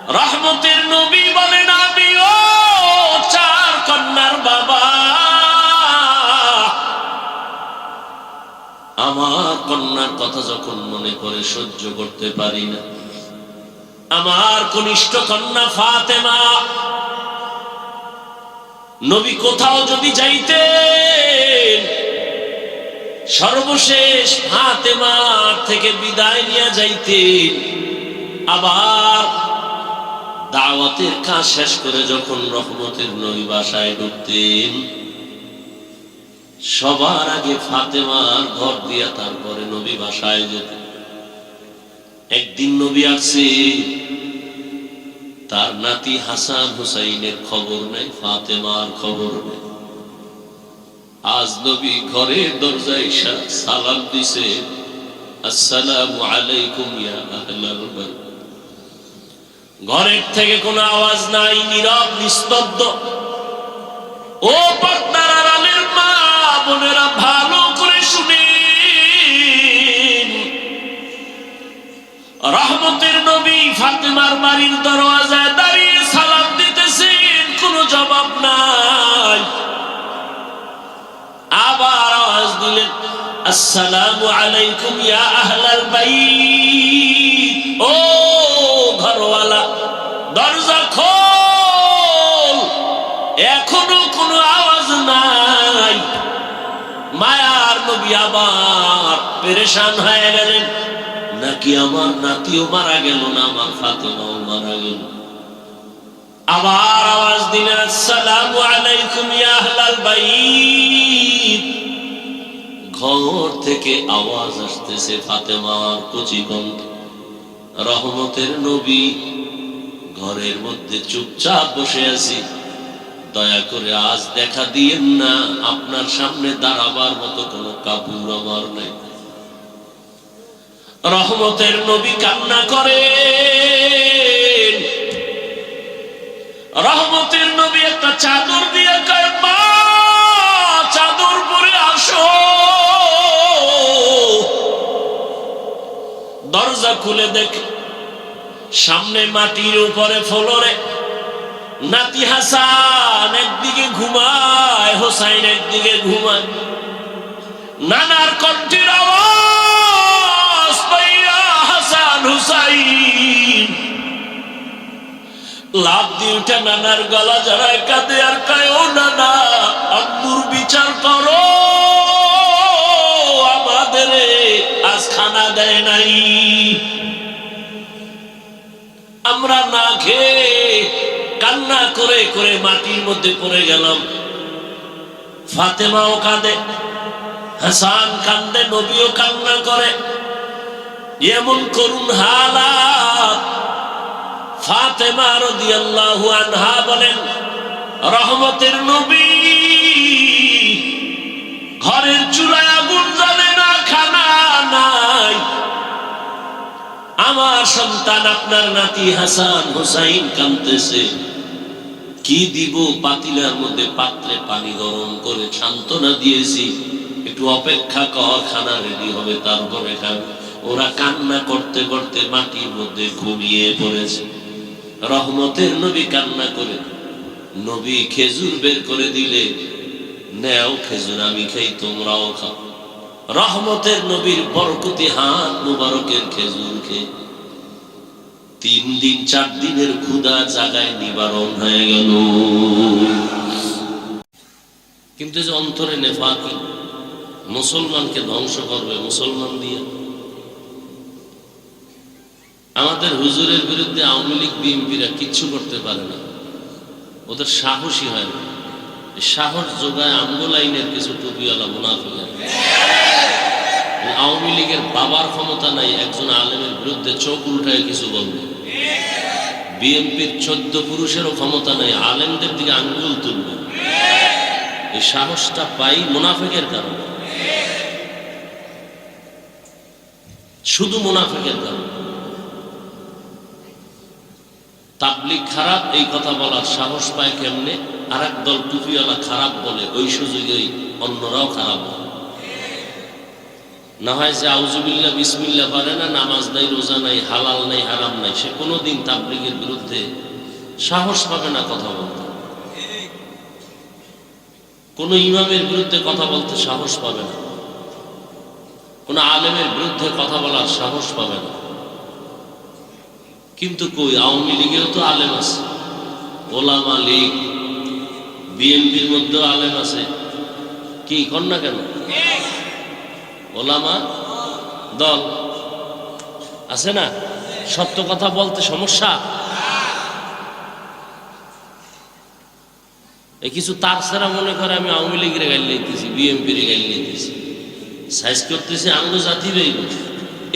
রহমতের নবী বলেন, আমিও চার কন্যার বাবা, আমার কন্যার কথা যখন মনে করে সহ্য করতে পারি না। আমার কনিষ্ঠ কন্যা ফাতেমা, নবী কোথাও যদি যাইতেন সর্বশেষ ফাতেমার থেকে বিদায় নিয়ে যাইতেন। আবার দাওয়াতের কাজ শেষ করে যখন রহমতের নবী বাসায় ঢুকতেন, সবার আগে ফাতেমার ঘর দিয়া তারপরে নবী বাসায় যেতেন। একদিন নবী আসছে, তার নাতি হাসান হুসাইনের খবর নেই, ফাতেমার খবর নেই। আজ নবী ঘরের দরজায় সালাম দিছে, আসসালামু আলাইকুম ইয়া আহলাল বাইত। ঘরের থেকে কোনো আওয়াজ নাই, নীরব নিস্তব্ধ। ও পর্দার আড়ালের মা বোনেরা, ভালো করে শুনেন, রহমতের নবী ফাতেমার বাড়ির দরওয়াজায় দাঁড়িয়ে সালাম দিতেছেন, কোনো জবাব নাই। আবার আওয়াজ দিলেন, আসসালামু আলাইকুম ইয়া আহলাল বাইত। ও ঘরওয়ালা, দরজা খোল। এখনো কোনো আওয়াজ নাই। মায়ার নবী আবার পেরেশান হয়ে গেলেন, নাকি আমার নাতিও মারা গেল না, আমার ফাতেমাও মারা গেল। আবার আওয়াজ দিলেন, আসসালামু আলাইকুম ইয়া আহলাল বাইত। ঘর থেকে আওয়াজ আসতেছে ফাতেমার কচি কণ্ঠ। রহমতের নবী, ঘরের মধ্যে চুপচাপ বসে আছি, দয়া করে আজ দেখা দিয়েন না, আপনার সামনে দাঁড়াবার মতো কোনো কাপড় আমার নেই। রহমতের নবী কান্না করেন। রহমতের নবী একটা চাদর দিয়ে কয়, মা চাদর পরে আসো। দরজা খুলে দেখে সামনে মাটির উপরে ফ্লোরে নাতি হাসান একদিকে ঘুমায়, হোসাইন একদিকে ঘুমায়। নানার কণ্ঠের আওয়াজ পাইয়া হাসান হুসাইন লাফ দিয়ে উঠে নানার গলা জড়ায় কাঁদে আর কয়, ও নানা, আম্মুর বিচার করো, আমাদের আজ খানা দেয় নাই, আমরা না খেয়ে কান্না করে করে মাটির মধ্যে পড়ে গেলাম। ফাতেমাও কাঁদে, হাসান কান্দে, নবীও কান্না করে। এমন করুণ হালাত। ফাতেমা রাদিয়াল্লাহু আনহা বলেন, রহমতের নবী ঘরের চুলায় আগুন জ্বলে না, খানা নাই। আমার সন্তান, আপনার নাতি হাসান হুসাইন কাঁদতেছে, কি দিব? পাতিলার মধ্যে পাত্রে পানি গরম করে সান্ত্বনা দিয়েছি, একটু অপেক্ষা কর, খানা রেডি হবে তারপরে খাবে। ওরা কান্না করতে করতে মাটির মধ্যে ঘুমিয়ে পড়েছে। রহমতের নবী কান্না করে, নবী খেজুর বের করে দিলে, নেও খেজুর, আমি খাই, তোমরাও খাও। রহমতের নবীর বরকতি হাত মুবারকের খেজুর খেয়ে 3 দিন 4 দিনের ক্ষুধা জাগায় নিবারণ হয়ে গেল। কিন্তু যে অন্তরে নেফাকি, মুসলমানকে ধ্বংস করবে মুসলমান দিয়ে। আমাদের হুজুরের বিরুদ্ধে আওয়ামী লীগ বিএনপিরা কিচ্ছু করতে পারে না, ওদের সাহসী হয় না। সাহস যোগায় আমগো লাইনের কিছু টুপিওয়ালা মুনাফিক। আওয়ামী লীগের বাবার ক্ষমতা নাই একজন আলেমের বিরুদ্ধে চোখ উল্টায় কিছু বলবে। বিএনপির 14 পুরুষেরও ক্ষমতা নাই আলেমদের দিকে আঙ্গুল তুলবে। এই সাহসটা পাই মুনাফিকের কারণে, শুধু মুনাফিকের কারণে। তাবলীগ খারাপ এই কথা বলার সাহস পায় কেমনে? আর এক দল টুপিওয়ালা খারাপ বলে, ওই সুযোগেই অন্যরাও খারাপ বলে। না হয় যে আউযুবিল্লাহ বিসমিল্লাহ পারে না, নামাজ নাই, রোজা নাই, হালাল নাই, হারাম নাই, সে কোনোদিন তাবলীগের বিরুদ্ধে সাহস পাবে না কথা বলতে। কোন ইমামের বিরুদ্ধে কথা বলতে সাহস পাবে না, কোন আলেমের বিরুদ্ধে কথা বলার সাহস পাবে না। কিন্তু কই, আওয়ামী লীগেও তো আলেম আছে, ওলামা লীগ, বিএনপির মধ্যেও আলেম আছে, কি কর না কেন? ওলামা দল আছে না? সত্য কথা বলতে সমস্যা? এই কিছু তার ছাড়া মনে করে আমি আওয়ামী লীগের গাইল নিতেছি, বিএনপির গাইল নিতেছি, সাইজ করতেছি আঙ্গ জাতি বেইব,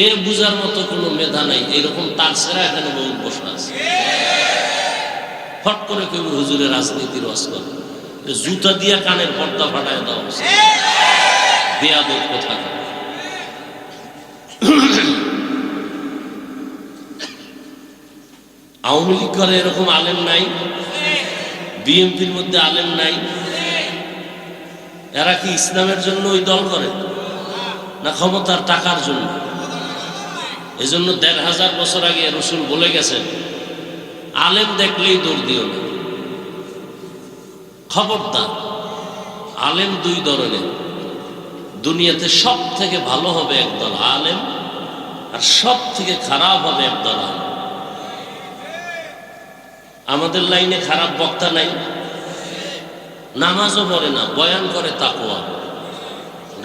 এর বুঝার মতো কোনো মেধা নাই। এরকম তার ছাড়া এখানে বহু বসা আছে। ফট করে কেউ হুজুরের রাজনীতির ওয়াজ করে, জুতা দিয়া কানের পর্দা ফাটায় দেওয়া উচিত। বেয়াদব কোথাকার। আওয়ামী লীগ করে এরকম আলেম নাই, বিএনপির মধ্যে আলেম নাই। এরা কি ইসলামের জন্য ওই দল করে, না ক্ষমতার টাকার জন্য? এজন্য ১৫০০ বছর আগে রসুল বলে গেছেন, আলেম দেখলেই দৌড় দিও না। খবরদার, আলেম দুই ধরনের। দুনিয়াতে সব থেকে ভালো হবে একদল আলেম, আর সব থেকে খারাপ হবে একদল আলেম। আমাদের লাইনে খারাপ বক্তা নাই, নামাজও পড়ে না, বয়ান করে তাকওয়া,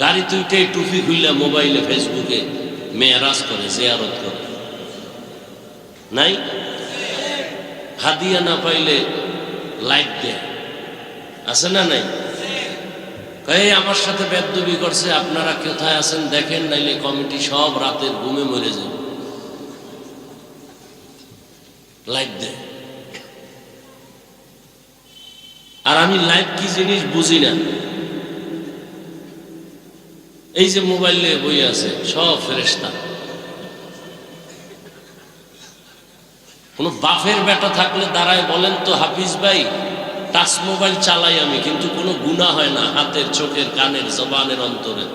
গাড়ি তুইটে টুপি খুললে মোবাইলে ফেসবুকে মেয়ারাজ করে, জিয়ারত করে, নাই? হাদিয়া না পাইলে লাইক দেয়, আছে না নাই? এই আমার সাথে বেদবি করছে, আপনারা কোথায় আছেন দেখেন, নাইলে কমিটি সব রাতের ঘুমে মরে যাবে, লাইক দেয়। আর আমি লাইভ কি জিনিস বুঝি না। এই যে মোবাইলে বই আছে, সব ফেরেশতা। কোন বাপের বেটা থাকলে দাঁড়ায় বলেন তো, হাফিজ ভাই টাচ মোবাইল চালাই আমি, কিন্তু কোনো গুনাহ হয় না, হাতের, চোখের, কানের, জবানের, অন্তরে।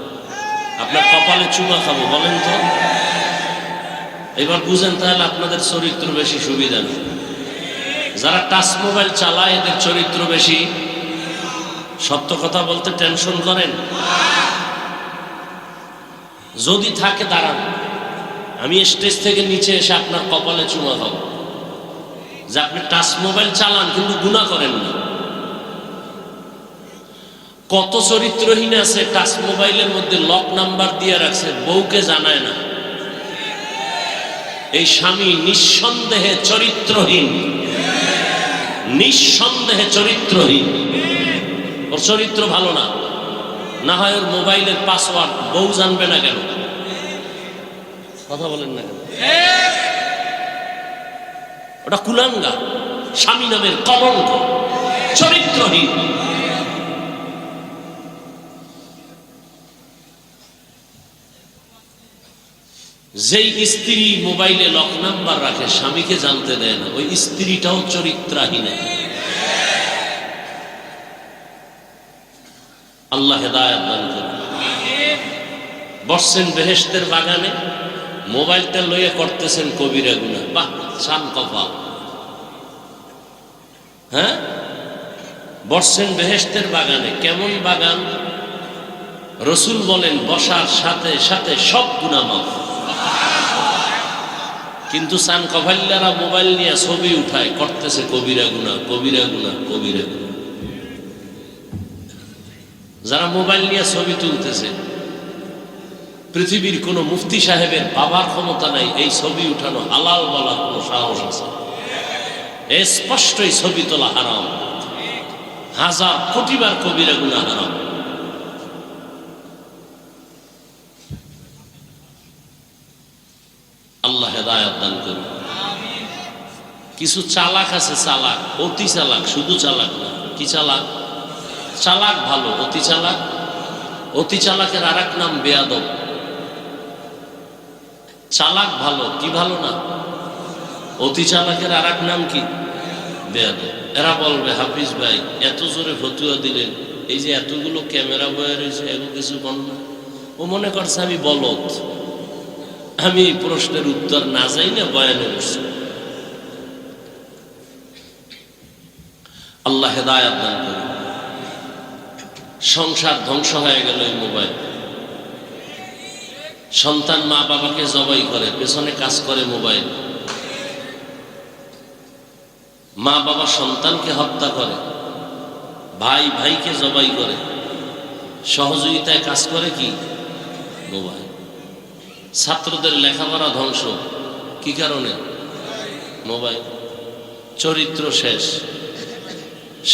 আপনার কপালে চুমা খাবো, বলেন তো? এবার বুঝেন তাহলে আপনাদের চরিত্র বেশি সুবিধা নেই। যারা টাচ মোবাইল চালায় এদের চরিত্র বেশি। সত্য কথা বলতে টেনশন করেন? যদি থাকে দাঁড়ান, আমি স্টেজ থেকে নিচে এসে আপনার কপালে চুমা খাবো, যে আপনি টাচ মোবাইল চালান কিন্তু গুনাহ করেন না। কত চরিত্রহীন আছে, টাচ মোবাইলের মধ্যে লক নাম্বার দিয়ে রাখছে, বউকে জানায় না। এই স্বামী নিঃসন্দেহে চরিত্রহীন, নিঃসন্দেহে চরিত্রহীন। ওর চরিত্র ভালো না। না হয় ওর মোবাইলের পাসওয়ার্ড বউ জানবে না কেন? কথা বলেন না কেন? ওটা কুলাঙ্গা, স্বামী নামের কলঙ্ক, চরিত্রহীন। যেই স্ত্রী মোবাইলে লক নাম্বার রাখে, স্বামীকে জানতে দেয় না, ওই স্ত্রীটাও চরিত্রহীন। আল্লাহ হেদায়েত দান করুন। বসছেন বেহেশতের বাগানে, মোবাইলটা লইয়া করতেছেন কবিরা গুনাহ। বাহ, শান কপাল। হ্যাঁ, বসছেন বেহেশতের বাগানে। কেমন বাগান? রসুল বলেন বসার সাথে সাথে সব গুনাহ মাফ। কিন্তু সান কভাল্লারা মোবাইল নিয়ে ছবি উঠায়, করতেছে কবিরা গুনাহ, কবিরা গুনাহ, কবিরা গুনাহ। যারা মোবাইল নিয়ে ছবি তুলতেছে, পৃথিবীর কোন মুফতি সাহেবের বাবার ক্ষমতা নাই এই ছবি উঠানো হালাল বলার কোন সাহস আছে? স্পষ্টই ছবি তোলা হারাম, হাজার কোটিবার কবিরা গুনাহ হারাম। আল্লাহ হেদায়েত দান করুন। কিছু চালাক আছে, চালাক, অতি চালাক, শুধু চালাক না। কি চালাক? চালাক ভালো, অতি চালাক। অতি চালাকের আর এক নাম বেয়াদব। চালাক ভালো, কি ভালো না? অতি চালাকের আর এক নাম কি? বেয়াদব। এরা বলবে, হাফিজ ভাই এত জোরে ফতুয়া দিলেন, এই যে এতগুলো ক্যামেরা বয়ে রয়েছে, এগুলো কিছু বল না, ও মনে করছে আমি বলদ, আমি এই প্রশ্নের উত্তর না যাই না বয়ানে বসছি। আল্লাহ হেদায়াত দান করে। সংসার ধ্বংস হয়ে গেল এই মোবাইল। সন্তান মা বাবাকে জবাই করে, পেছনে কাজ করে মোবাইল। মা বাবা সন্তানকে হত্যা করে, ভাই ভাইকে জবাই করে, সহযোগিতায় কাজ করে কি মোবাইল। ছাত্রদের লেখাপড়া ধ্বংস কি কারণে? মোবাইল। চরিত্র শেষ,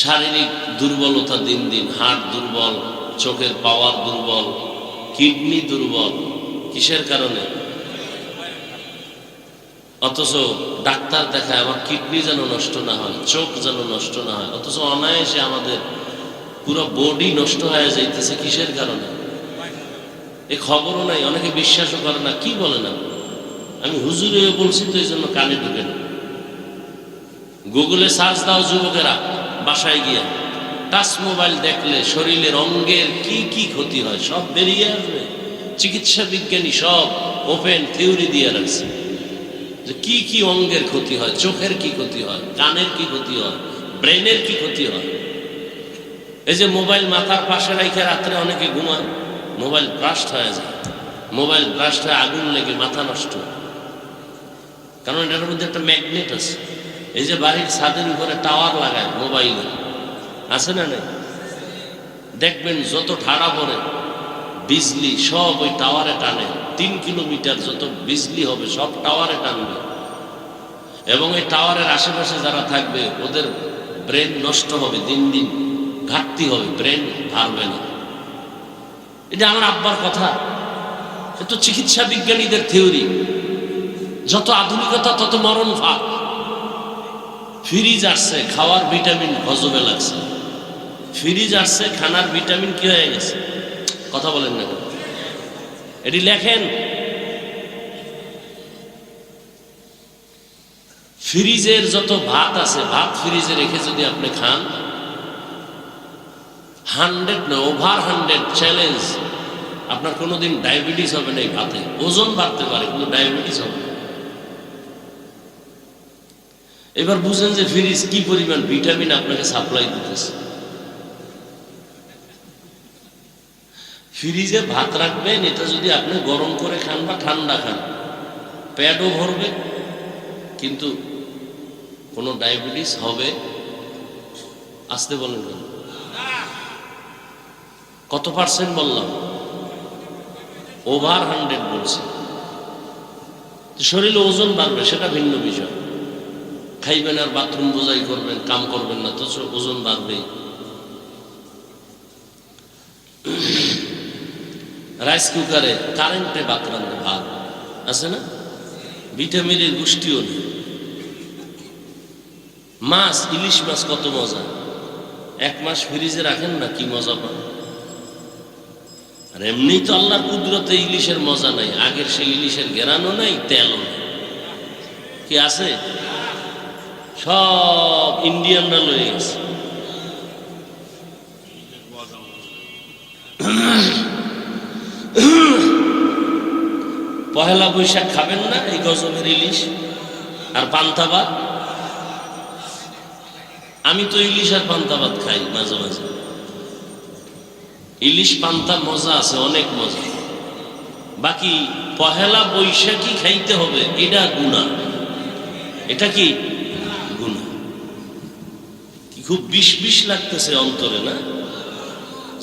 শারীরিক দুর্বলতা দিন দিন, হার্ট দুর্বল, চোখের পাওয়ার দুর্বল, কিডনি দুর্বল। কিসের কারণে? অথচ ডাক্তার দেখায় আমার কিডনি যেন নষ্ট না হয়, চোখ যেন নষ্ট না হয়, অথচ অনায়াসে আমাদের পুরো বডি নষ্ট হয়ে যাইতেছে। কিসের কারণে? এই খবরও নাই, অনেকে বিশ্বাসও করে না। কি বলে না, আমি হুজুরে বলছি তো এই জন্য কানে ঢুকে না। গুগলে সার্চ দাও যুবকেরা, বাসায় গিয়া টাচ মোবাইল দেখলে শরীরের অঙ্গের কি কি ক্ষতি হয় সব বেরিয়ে আসবে। চিকিৎসা বিজ্ঞানী সব ওপেন থিওরি দিয়ে রাখছে যে কি কি অঙ্গের ক্ষতি হয়, চোখের কি ক্ষতি হয়, কানের কি ক্ষতি হয়, ব্রেনের কি ক্ষতি হয়। এই যে মোবাইল মাথার পাশে রেখে রাত্রে অনেকে ঘুমায়, মোবাইল ব্রাস্ট হয়ে যায়, মোবাইল ব্রাস্ট হয়ে আগুন লেগে মাথা নষ্ট। কারণ এটার মধ্যে একটা ম্যাগনেট আছে। এই যে বাড়ির ছাদের উপরে টাওয়ার লাগায় মোবাইলে, আছে না নাই? দেখবেন যত ঠাড়া পড়ে বিজলি সব ওই টাওয়ারে টানে। 3 কিলোমিটার যত বিজলি হবে সব টাওয়ারে টানবে। এবং এই টাওয়ারের আশেপাশে যারা থাকবে ওদের ব্রেন নষ্ট হবে, দিন দিন ঘাটতি হবে, ব্রেন ভারবে না। এটা আমার আব্বার কথা, এ তো চিকিৎসা বিজ্ঞানীদের থিওরি। যত আধুনিকতা তত মরণ ফাঁক। ফ্রিজ আসছে, খাওয়ার ভিটামিন হজমে লাগছে। ফ্রিজ আসছে, খানার ভিটামিন কি হয়ে গেছে? কথা বলেন না কেন? এটি লেখেন। ফ্রিজের যত ভাত আছে, ভাত ফ্রিজে রেখে যদি আপনি খান, 100 না ওভার 100 চ্যালেঞ্জ, আপনার কোনোদিন ডায়াবেটিস হবে না। এই ভাতে ওজন বাড়তে পারে কিন্তু ডায়াবেটিস হবে না। এবার বুঝেন যে ফ্রিজ কি পরিমাণ ভিটামিন আপনাকে সাপ্লাই দিতেছে। ফ্রিজে ভাত রাখবেন, এটা যদি আপনি গরম করে খান বা ঠান্ডা খান, পেটও ভরবে কিন্তু কোনো ডায়াবেটিস হবে? আসতে বলেন কেন? কত পার্সেন্ট বললাম? ওভার 100 বলছি। শরীরে ওজন বাড়বে সেটা ভিন্ন বিষয়। খাইবেন আর বাথরুম বোঝাই করবেন, কাম করবেন না, তো ওজন বাড়বেই। রাইস কুকারে কারেন্টে ভাত রান্না, ভাত আছে না, ভিটামিনের গোষ্ঠীও নেই। মাছ, ইলিশ মাছ কত মজা, 1 মাস ফ্রিজে রাখেন না, কি মজা পান। আর এমনি তো আল্লাহর কুদরতে ইলিশের মজা নাই, আগের সেই ইলিশের ঘেরানো নাই, তেলও নেই। কি আছে? সব ইন্ডিয়ানরা লয়ে গেছে। পহেলা বৈশাখ খাবেন না এই গজবের ইলিশ আর পান্তা ভাত? আমি তো ইলিশ আর পান্তা ভাত খাই মাঝে মাঝে। ইলিশ পান্তার মজা আছে, অনেক মজা। বাকি পহেলা বৈশাখী খাইতে হবে, এটা গুনাহ। এটা কি গুনাহ? কি খুব বিষ বিষ লাগতেছে অন্তরে, না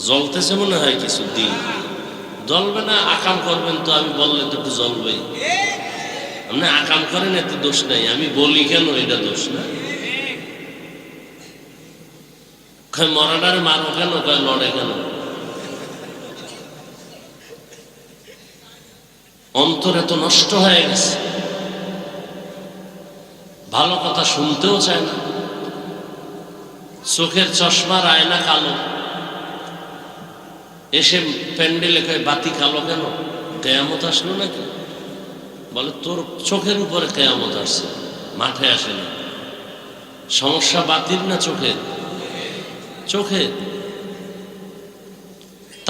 জ্বলতেছে মনে হয় কিছু দিন। জ্বলবে না, আকাম করবেন তো, আমি বললে তো একটু জ্বলবেই। আপনি আকাম করেন, এতে দোষ নাই, আমি বলি কেন এটা দোষ না? মরাডারে মারো কেন, লড়ে কেন? অন্তর এত নষ্ট হয়ে গেছে, ভালো কথা শুনতেও চায় না। চোখের চশমার আয়না কালো, এসে প্যান্ডেলে কয় বাতি কালো কেন? কেয়ামত আসলো নাকি? বলে তোর চোখের উপরে কেয়ামত আসছে, মাঠে আসে না। সমস্যা বাতির না চোখের? চোখের।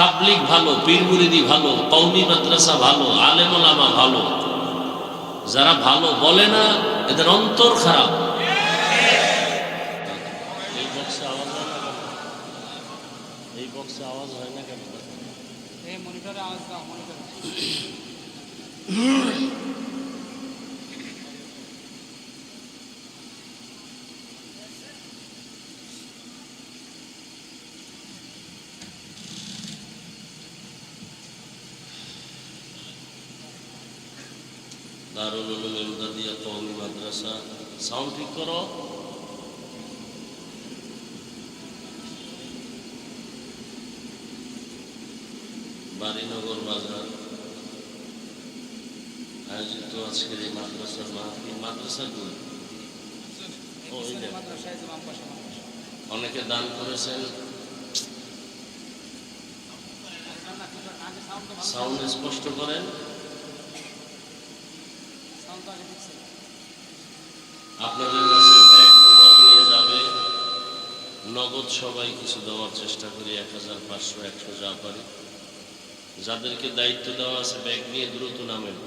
তাবলিগ ভালো, পীর মুরিদি ভালো, কওমি মাদ্রাসা ভালো, আলেম ওলামা ভালো। যারা ভালো বলে না এদের অন্তর খারাপ। এই বক্সে আওয়াজ হয় না কেন? এই বক্সে আওয়াজ হয় না কেন? এই মনিটরে আওয়াজ দাও, মনিটরে। দারুল উলুম ইমদাদিয়া কওমি মাদ্রাসা, সাউন্ড ঠিক করো। বাড়িনগর বাজার আয়োজিত আজকের এই মাদ্রাসার মাহফিল। মাদ্রাসার গুলো মাদ্রাসায় যে বাম পাশে মাদ্রাসা। অনেকে দান করেছেন। সাউন্ড স্পষ্ট করেন। আপনাদের কাছে ব্যাগ রুমাল নিয়ে যাবে, নগদ সবাই কিছু দেওয়ার চেষ্টা করি, 1000, 500, 100 যা পারি। যাদেরকে দায়িত্ব দেওয়া আছে ব্যাগ নিয়ে দ্রুত নামেন,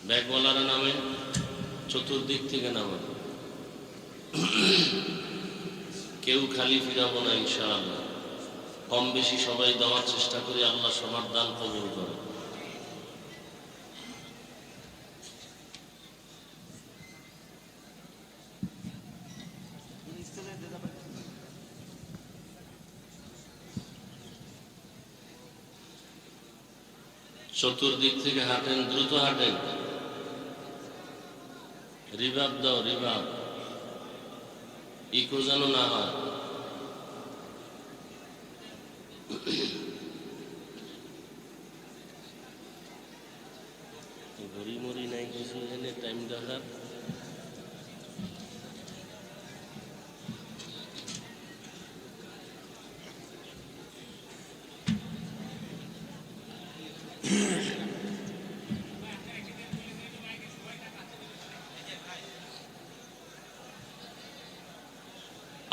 ব্যাগওয়ালারা নামেন, চতুর্দিক থেকে নামেন। কেউ খালি ফিরাবো না ইনশাআল্লাহ। কম বেশি সবাই দেওয়ার চেষ্টা করি, আল্লাহ সবার দান কবুল করে। চতুর্দিক থেকে হাঁটেন, দ্রুত হাঁটেন। রিভাব দাও, রিভাব, ইকো যেন না হয়। ঘড়ি মরি নাই কিছু, এখানে টাইম দেখার।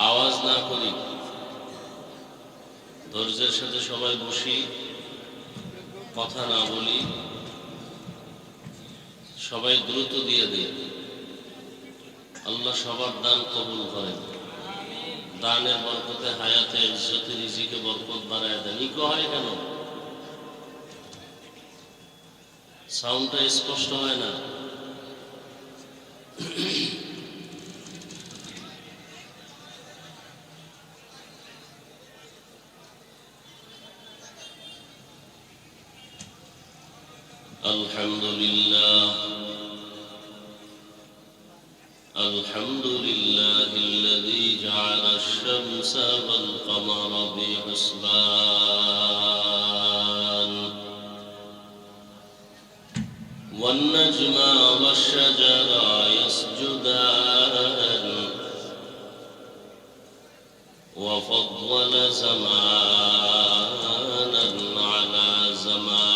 আওয়াজ না করি, ধৈর্যের সাথে সবাই বসি, কথা না বলি, সবাই দ্রুত দিয়ে দিই। আল্লাহ সবার দান কবুল করেন। দানের বরকতে হায়াতে ইজ্জতে রিজিকে বরকত বাড়ায় দেন। ইকো হয় কেন? সাউন্ডটা স্পষ্ট হয় না। আলহামদুলিল্লাহ, আলহামদুলিল্লাহ الذي جعل الشمس والقمر بحسبان والنجم والشجر يسجدان وفضل زمانا على زمان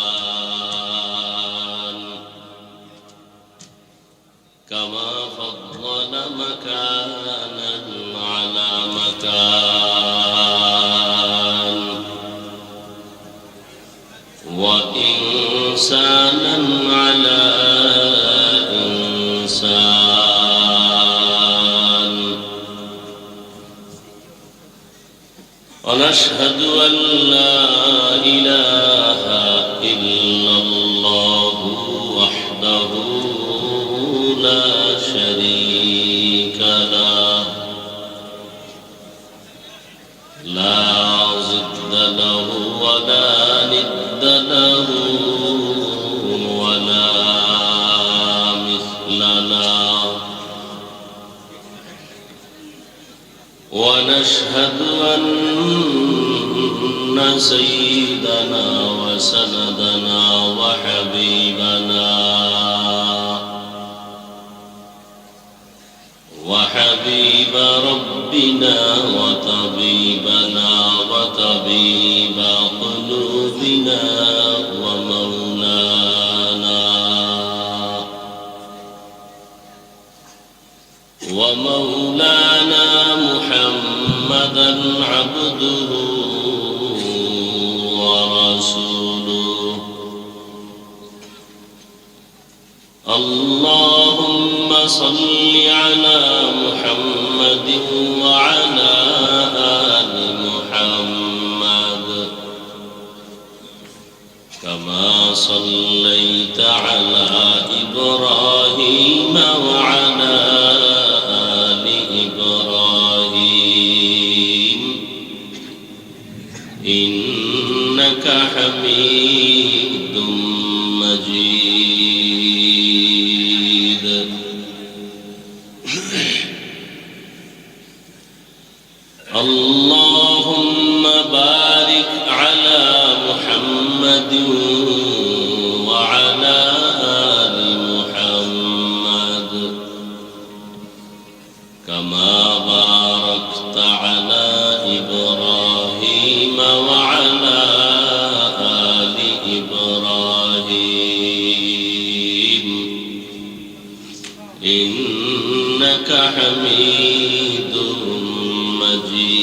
كما فضل مكانا على مكان وإنسانا على إنسان. ونشهد أن لا إله إلا الله وحده لا شريك له لا ضد له ولا ند له ولا مثل له. ونشهد أن سيدنا وسندنا وحبيبنا وحبيب ربنا وطبيبنا وطبيب قلوبنا ومولانا محمدا عبده صل على محمد وعلى آل محمد كما صليت على إبراهيم وعلى آل إبراهيم إنك حميد مجيد. اللهم بارك على محمد وعلى آل محمد كما باركت على إبراهيم وعلى آل إبراهيم إنك حميد مجيد.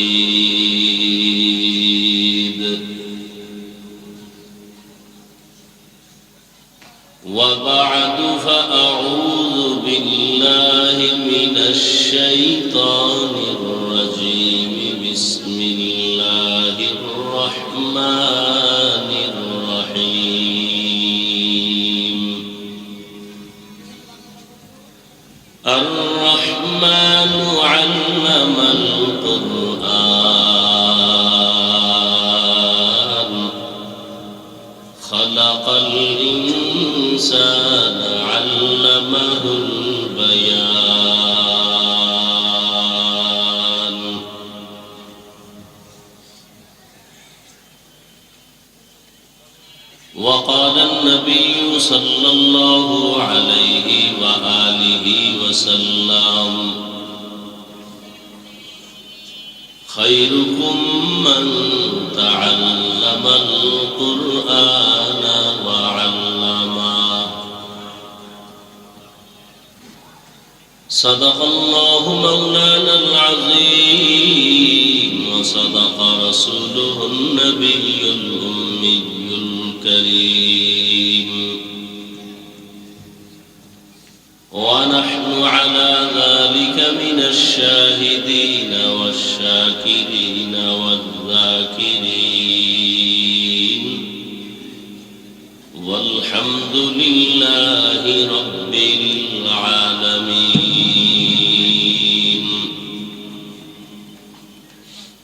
وبعد فأعوذ بالله من الشيطان الرجيم. بسم الله الرحمن الرحيم. الرحمن علم القرآن خلق الإنسان علمه البيان. وقال النبي صلى الله عليه وآله وسلم خيركم من تعلم القرآن وعلمه. صدق الله مولانا العظيم وصدق رسوله النبي الأمي الكريم. ونحن على ذلك من الشاهدين والشاكرين والذاكرين والحمد لله رب العالمين.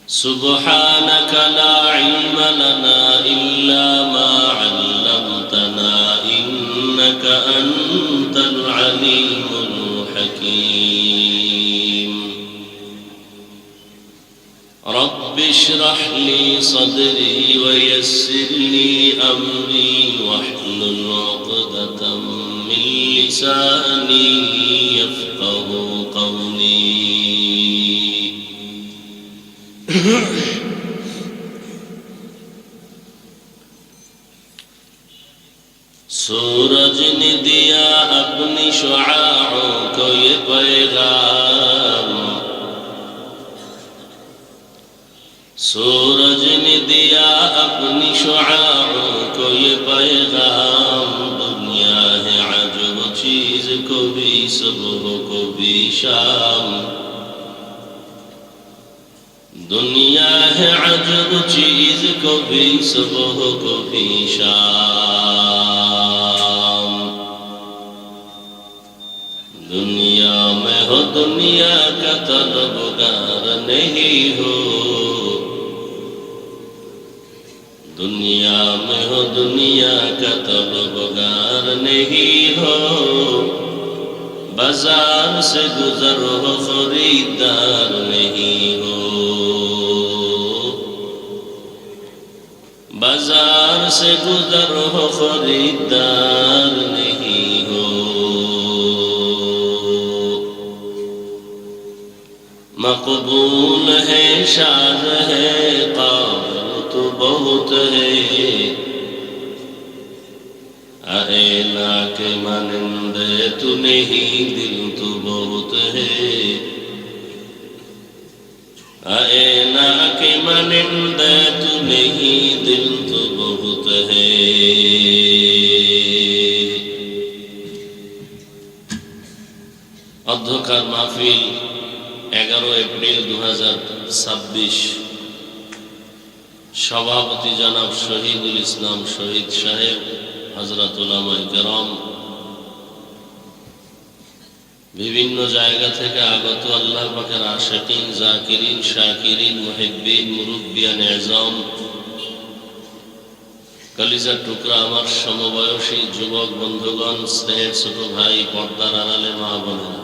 سبحانك لا علم لنا إلا ما علمتنا إنك أنت العليم الحكيم. رب اشرح لي صدري ويسر لي أمري واحلل عقدة من لساني يفقه قولي. सूरज ने दिया अपनी शुआओं को ये पैगाम. सूरज ने दिया अपनी शुआओं को ये पैगाम. दुनिया है अजब चीज को भी सुबह को भी शाम. दुनिया है अजब चीज को भी सुबह को भी शाम. दुनिया में हो दुनिया का तलबगार नहीं हो. दुनिया में हो दुनिया का तलबगार नहीं हो. बाजार से गुजर हो खरीदार नहीं हो. बाजार से गुजर हो खरीदार नहीं हो. मकबूल है शाद है काबिल तो बहुत है. आएना के मानिंदे तू नहीं दिल तो बहुत है. आएना के मानिंदे तू नहीं दिल तो बहुत है. উপত্যকার মাহফিল 11 এপ্রিল 2026। সভাপতি জনাব শহীদুল ইসলাম শহীদ সাহেব, হযরত উলামায়ে কেরাম, বিভিন্ন জায়গা থেকে আগত আল্লাহ পাকের আশিকিন, জাকিরিন, শাকিরিন, মুহিব্বিন, মুরব্বিয়ান এজাম, কলিজার টুকরা আমার সমবয়সী যুবক বন্ধুগণ, স্নেহের ছোট ভাই, পর্দার আড়ালে মা বোনেরা,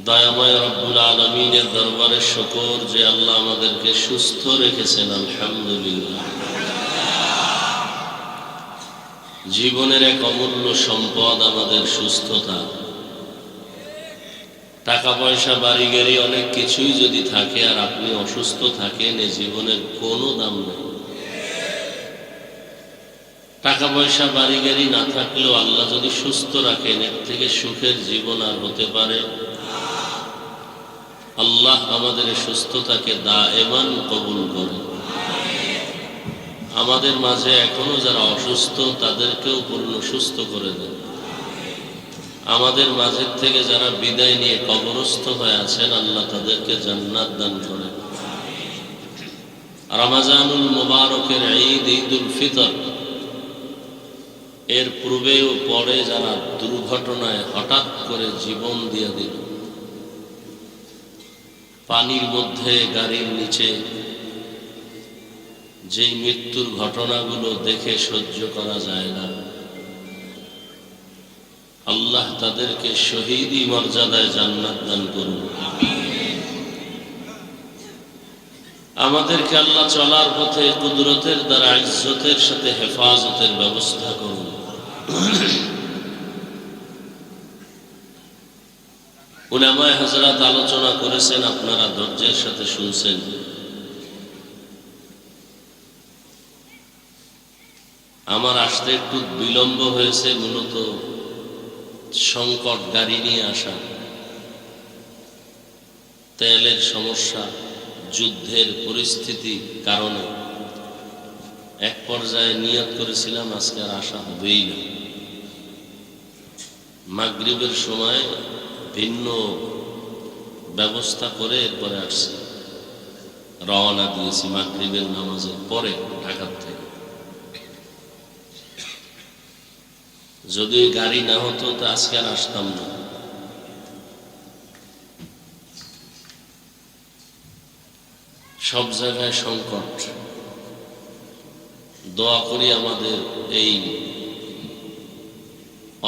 দয়াময় রব্বুল আলামিনের দরবারে শুকর যে আল্লাহ আমাদেরকে সুস্থ রেখেছেন, আলহামদুলিল্লাহ। জীবনের এক অমূল্য সম্পদ আমাদের সুস্থতা। টাকা পয়সা, বাড়ি গাড়ি, অনেক কিছুই যদি থাকে আর আপনি অসুস্থ থাকেন, এ জীবনের কোনো দাম নেই। টাকা পয়সা, বাড়ি গাড়ি না থাকলেও আল্লাহ যদি সুস্থ রাখেন, এর থেকে সুখের জীবন আর হতে পারে? আল্লাহ আমাদের সুস্থতাকে দায়েমান কবুল করে। আমাদের মাঝে এখনো যারা অসুস্থ তাদেরকেও পূর্ণ সুস্থ করে দেন। আমাদের মাঝের থেকে যারা বিদায় নিয়ে কবরস্থ হয়ে আছেন, আল্লাহ তাদেরকে জান্নাত দান করে। রমজানুল মুবারকের ঈদ, ঈদুল ফিতর, এর পূর্বে ও পরে যারা দুর্ঘটনায় হঠাৎ করে জীবন দিয়ে দিল, পানির মধ্যে, গাড়ির নিচে, যেই মৃত্যুর ঘটনাগুলো দেখে সহ্য করা যায় না, আল্লাহ তাদেরকে শহীদি মর্যাদায় জান্নাত দান করুন। আমাদেরকে আল্লাহ চলার পথে কুদরতের দ্বারা ইজ্জতের সাথে হেফাজতের ব্যবস্থা করুন। উলামায়ে হযরত আলোচনা করেছেন, আপনারা ধৈর্যের সাথে শুনছেন। আমার আসতে একটু বিলম্ব হয়েছে, মূলত সংকট গাড়ি নিয়ে আসা, তেলের সমস্যা, যুদ্ধের পরিস্থিতি কারণে এক পর্যায়ে নিয়ত করেছিলাম আজকে আর আসা হবেই না। মাগরিবের সময় ভিন্ন ব্যবস্থা করে এরপরে আসছি, রওনা দিয়েছি মাগরিবের নামাজের পরে ঢাকা থেকে। যদি গাড়ি না হতো তো আজকে আর আসতাম না। সব জায়গায় সংকট। দোয়া করি আমাদের এই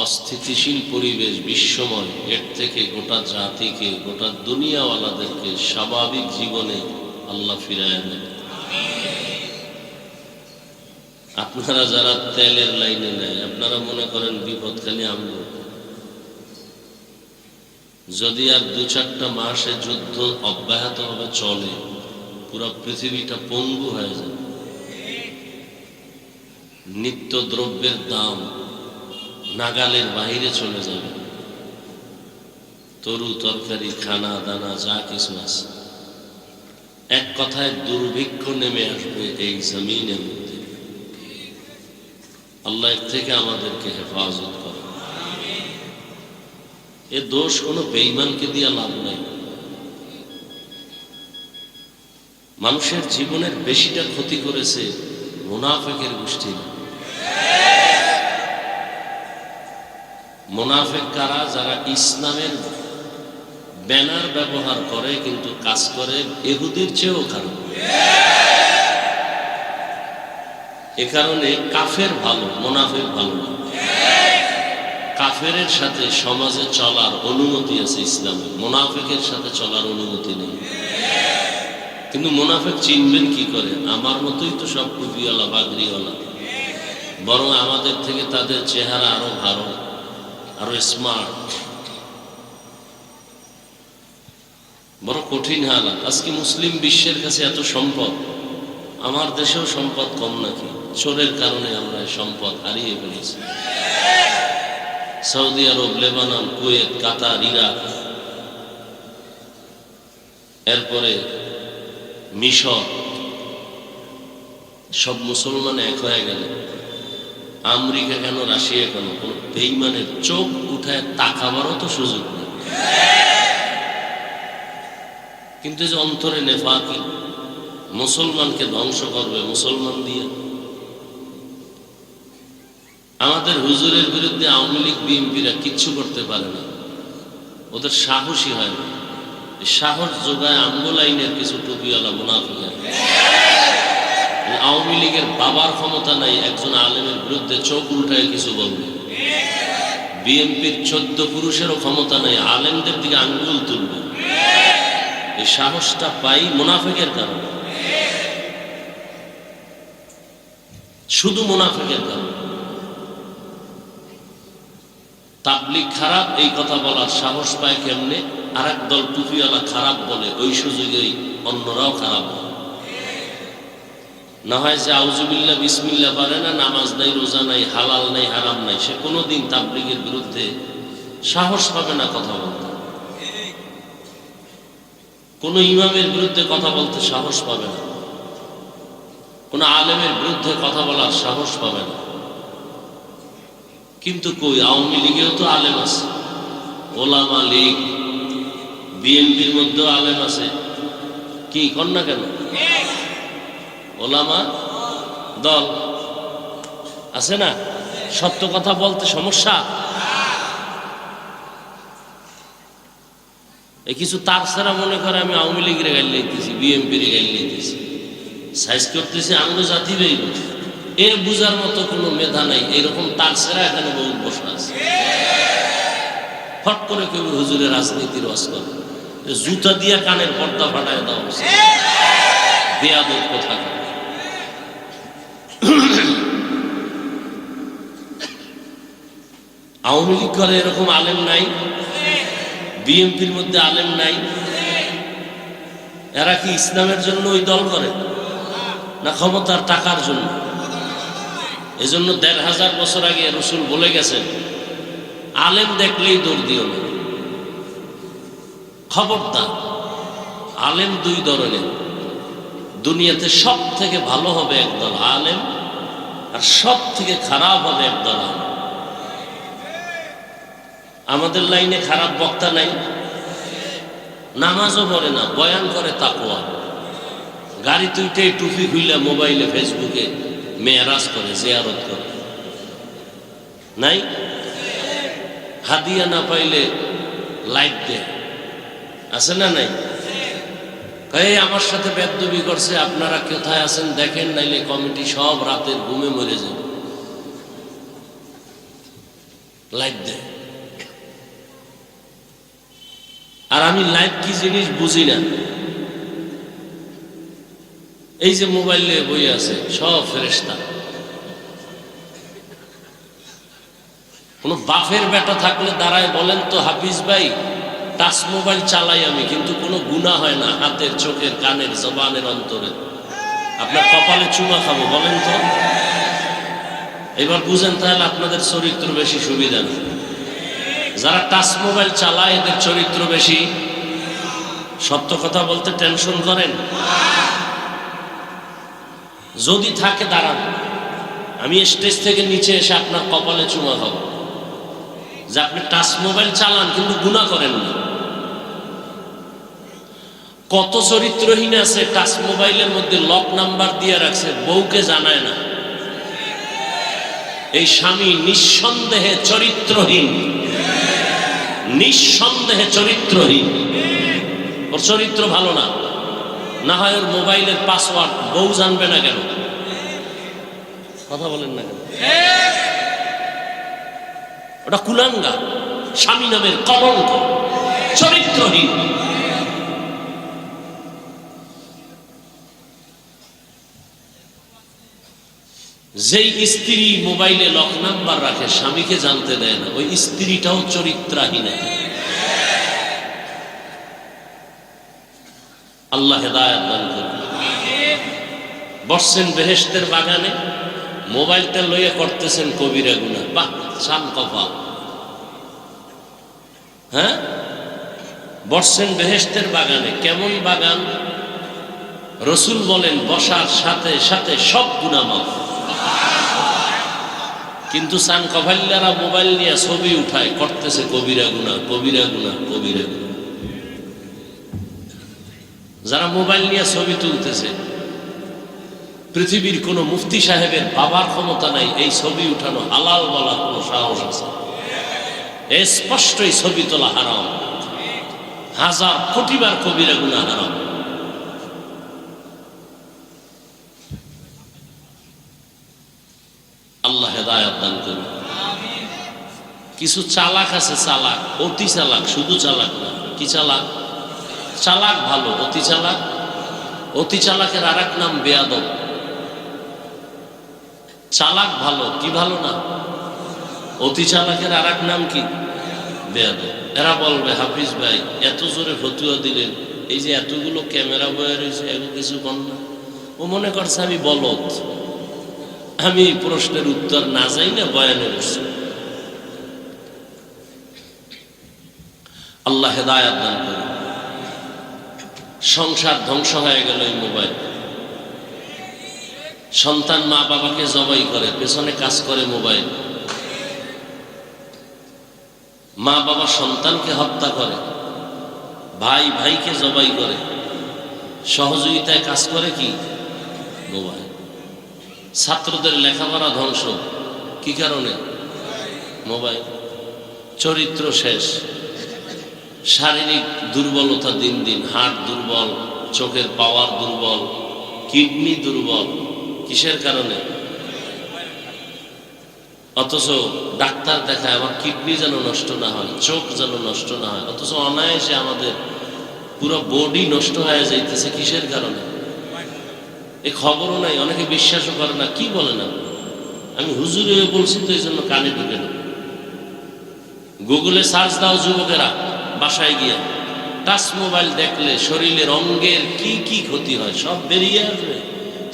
অস্থিতিশীল পরিবেশ, বিশ্বময়, এর থেকে গোটা জাতিকে, গোটা দুনিয়াওয়ালাদেরকে স্বাভাবিক জীবনে আল্লাহ ফিরায় আনেন। আপনারা যারা তেলের লাইনে নেয়, আপনারা মনে করেন বিপদখানি আমল। যদি আর 2-4টা মাসে যুদ্ধ অব্যাহতভাবে চলে, পুরো পৃথিবীটা পঙ্গু হয়ে যাবে। নিত্য দ্রব্যের দাম নাগালের বাইরে চলে যাবে। তরু তরকারি, খানা দানা যা কিছু আছে, এক কথায় দুর্ভিক্ষ নেমে আসবে এই জমিনের মধ্যে। আল্লাহ এর থেকে আমাদেরকে হেফাজত করে। এ দোষ কোনো বেঈমানকে দিয়ে লাভ নাই। মানুষের জীবনের বেশিটা ক্ষতি করেছে মুনাফিকের গোষ্ঠী। মুনাফিক কারা? যারা ইসলামের ব্যানার ব্যবহার করে কিন্তু কাজ করে ইহুদির চেয়েও খারাপ। এ কারণে কাফের ভালো, মুনাফিক ভালো না। কাফেরের সাথে সমাজে চলার অনুমতি আছে ইসলামে, মুনাফিকের সাথে চলার অনুমতি নেই। কিন্তু মুনাফিক চিনবেন কি করে? আমার মতোই তো সব টুপিওয়ালা, বাগরিওয়ালা, বরং আমাদের থেকে তাদের চেহারা আরো ভালো, আরো স্মার্ট। বড় কঠিন হালাত। আজকে মুসলিম বিশ্বের কাছে এত সম্পদ, আমার দেশেও সম্পদ কম নাকি? চোরের কারণে আমরা সম্পদ হারিয়ে ফেলেছি। সৌদি আরব, লেবানন, কুয়েত, কাতার, ইরাক, এরপরে মিশর, সব মুসলমান এক হয়ে গেলে আমেরিকা কেন, রাশিয়া কেন, কোন বেঈমানের চোখ উঠায় তাকাবারও তো সুযোগ নেই। কিন্তু যে অন্তরে নেফাকি, মুসলমানকে ধ্বংস করবে মুসলমান দিয়ে। আমাদের হুজুরের বিরুদ্ধে আওয়ামী লীগ বিএনপিরা কিচ্ছু করতে পারে না, ওদের সাহসী হয় না। সাহস যোগায় আম্বুলাইনের কিছু টুপিওয়ালা মুনাফিকের। আওয়ামী লীগের বাবার ক্ষমতা নাই একজন আলেমের বিরুদ্ধে চোখ উল্টায় কিছু বলবে। বিএনপির 14 পুরুষেরও ক্ষমতা নাই আলেমদের দিকে আঙ্গুল তুলবে। এই সাহসটা পাই মুনাফিকের কারণে, শুধু মুনাফিকের কারণে। তাবলীগ খারাপ এই কথা বলার সাহস পায় কেমনে? আর এক দল টুপিওয়ালা খারাপ বলে, ওই সুযোগেই অন্যরাও খারাপ বলে। না হয় যে আউযুবিল্লাহ বিসমিল্লাহ পারে না, নামাজ নাই, রোজা নাই, হালাল নাই, হারাম নাই, সে কোনোদিন তাবলীগের বিরুদ্ধে সাহস পাবে না কথা বলতে। কোন ইমামের বিরুদ্ধে কথা বলতে সাহস পাবে না, কোন আলেমের বিরুদ্ধে কথা বলার সাহস পাবে না। কিন্তু কই, আওয়ামী লীগেও তো আলেম আছে, ওলামা লীগ, বিএনপির মধ্যেও আলেম আছে। কি কর না কেন? ওলামা দল আছে না? সত্য কথা বলতে সমস্যা? এই কিছু তার ছাড়া মনে করে আমি আওয়ামী লীগের গাইল নিতেছি, বিএনপির গাইল নিতেছি, সাইজ করতেছি আঙ্গ জাতি বেইব। এর বুঝার মতো কোনো মেধা নাই। এরকম তার ছাড়া এখানে বহু বসা আছে। ফট করে কেউ হুজুরের রাজনীতির ওয়াজ করে, জুতা দিয়া কানের পর্দা ফাটায় দেওয়া উচিত। বেয়াদব কোথাকার। আওয়ামী লীগ করে এরকম আলেম নাই, বিএনপির মধ্যে আলেম নাই। এরা কি ইসলামের জন্য ওই দল করে, না ক্ষমতার টাকার জন্য? এজন্য ১৫০০ বছর আগে রসুল বলে গেছেন, আলেম দেখলেই দৌড় দিও না। খবরদার, আলেম দুই ধরনের। দুনিয়াতে সব থেকে ভালো হবে একদল আলেম, আর সব থেকে খারাপ হবে একদল আলেম। আমাদের লাইনে খারাপ বক্তা নাই, নামাজও পড়ে না, বয়ান করে তাকওয়া, গাড়ি তুইটে টুপি খুইলা মোবাইলে ফেসবুকে মেয়ারাজ করে, জিয়ারত করে। নাই? হাদিয়া না পাইলে লাইক দেয়, আছে না নাই? এই আমার সাথে বেদবি করছে, আপনারা কোথায় আছেন দেখেন, নাইলে কমিটি সব রাতের ঘুমে মরে যাবে। লাইক দেয়। আর আমি লাইভ কি জিনিস বুঝি না। এই যে মোবাইলে বই আছে সব ফেরেশতা। কোন বাপের বেটা থাকলে দাঁড়ায় বলেন তো, হাফিজ ভাই টাচ মোবাইল চালাই আমি, কিন্তু কোনো গুনাহ হয় না হাতের, চোখের, কানের, জবানের, অন্তরে। আপনার কপালে চুমা খাবো বলেন তো? এবার বুঝেন তাহলে আপনাদের চরিত্র বেশি সুবিধা না। যারা টাচ মোবাইল চালায় এদের চরিত্র বেশি। সত্য কথা বলতে টেনশন করেন? যদি থাকে দাঁড়ান, আমি স্টেজ থেকে নিচে এসে আপনার কপালে চুমা খাবো যে আপনি টাচ মোবাইল চালান কিন্তু গুনাহ করেন না। কত চরিত্রহীন আছে টাচ মোবাইলের মধ্যে লক নাম্বার দিয়ে রাখছে, বউকে জানায় না। এই স্বামী নিঃসন্দেহে চরিত্রহীন, নিঃসন্দেহে চরিত্রহীন। ওর চরিত্র ভালো না। না হয় ওর মোবাইলের পাসওয়ার্ড বউ জানবে না কেন? কথা বলেন না কেন? ওটা কুলাঙ্গা, স্বামী নামের কলঙ্ক, চরিত্রহীন। যেই স্ত্রী মোবাইলে লক নাম্বার রাখে, স্বামীকে জানতে দেয় না, ওই স্ত্রীটাও চরিত্রহীন। আল্লাহ হেদায়েত দান করুন। বসছেন বেহেশতের বাগানে, মোবাইলটা লইয়া করতেছেন কবিরা গুনাহ। বাহ, সাম কপাল। হ্যাঁ, বসছেন বেহেশতের বাগানে। কেমন বাগান? রসুল বলেন বসার সাথে সাথে সব গুনাহ মাফ। কিন্তু সান কভাল্লারা মোবাইল নিয়ে ছবি উঠায়, করতেছে কবিরা গুনাহ, কবিরা গুনাহ, কবিরা গুনাহ। যারা মোবাইল নিয়ে ছবি তুলতেছে, পৃথিবীর কোন মুফতি সাহেবের বাবার ক্ষমতা নাই এই ছবি উঠানো হালাল বলার কোন সাহস আছে? স্পষ্টই ছবি তোলা হারাম, হাজার কোটিবার কবিরা গুনাহ হারাম। আল্লাহ হেদায়েত দান করুন। কিছু চালাক আছে, চালাক, অতি চালাক, শুধু চালাক না। কি চালাক? চালাক ভালো, অতি চালাক, অতি চালাকের আর এক নাম বেয়াদব। চালাক ভালো, কি ভালো না? অতি চালাকের আর এক নাম কি? বেয়াদব। এরা বলবে হাফিজ ভাই এত জোরে ফতুয়া দিলেন, এই যে এতগুলো ক্যামেরা বয়ে রয়েছে এগুলো কিছু কর না। ও মনে করছে আমি বলদ, আমি এই প্রশ্নের উত্তর না যাই না বয়ানে বসছি। আল্লাহ হেদায়েত দান করুন। সংসার ধ্বংস হয়ে গেল এই মোবাইল। সন্তান মা বাবাকে জবাই করে, পেছনে কাজ করে মোবাইল। মা বাবা সন্তানকে হত্যা করে, ভাই ভাইকে জবাই করে, সহযোগিতায় কাজ করে কি? মোবাইল। ছাত্রদের লেখাপড়া ধ্বংস, কি কারণে? মোবাইল। চরিত্র শেষ, শারীরিক দুর্বলতা দিন দিন, হার্ট দুর্বল, চোখের পাওয়ার দুর্বল, কিডনি দুর্বল। কিসের কারণে? অথচ ডাক্তার দেখায় আমার কিডনি যেন নষ্ট না হয়, চোখ যেন নষ্ট না হয়, অথচ অনায়াসে আমাদের পুরো বডি নষ্ট হয়ে যাইতেছে। কিসের কারণে? এই খবরও নাই, অনেকে বিশ্বাসও করে না। কি বলে না, আমি হুজুরে বলছি তো এই জন্য কানে ঢুকে না। গুগলে সার্চ দাও যুবকেরা, বাসায় গিয়া টাচ মোবাইল দেখলে শরীরের অঙ্গের কি কি ক্ষতি হয় সব বেরিয়ে আসবে।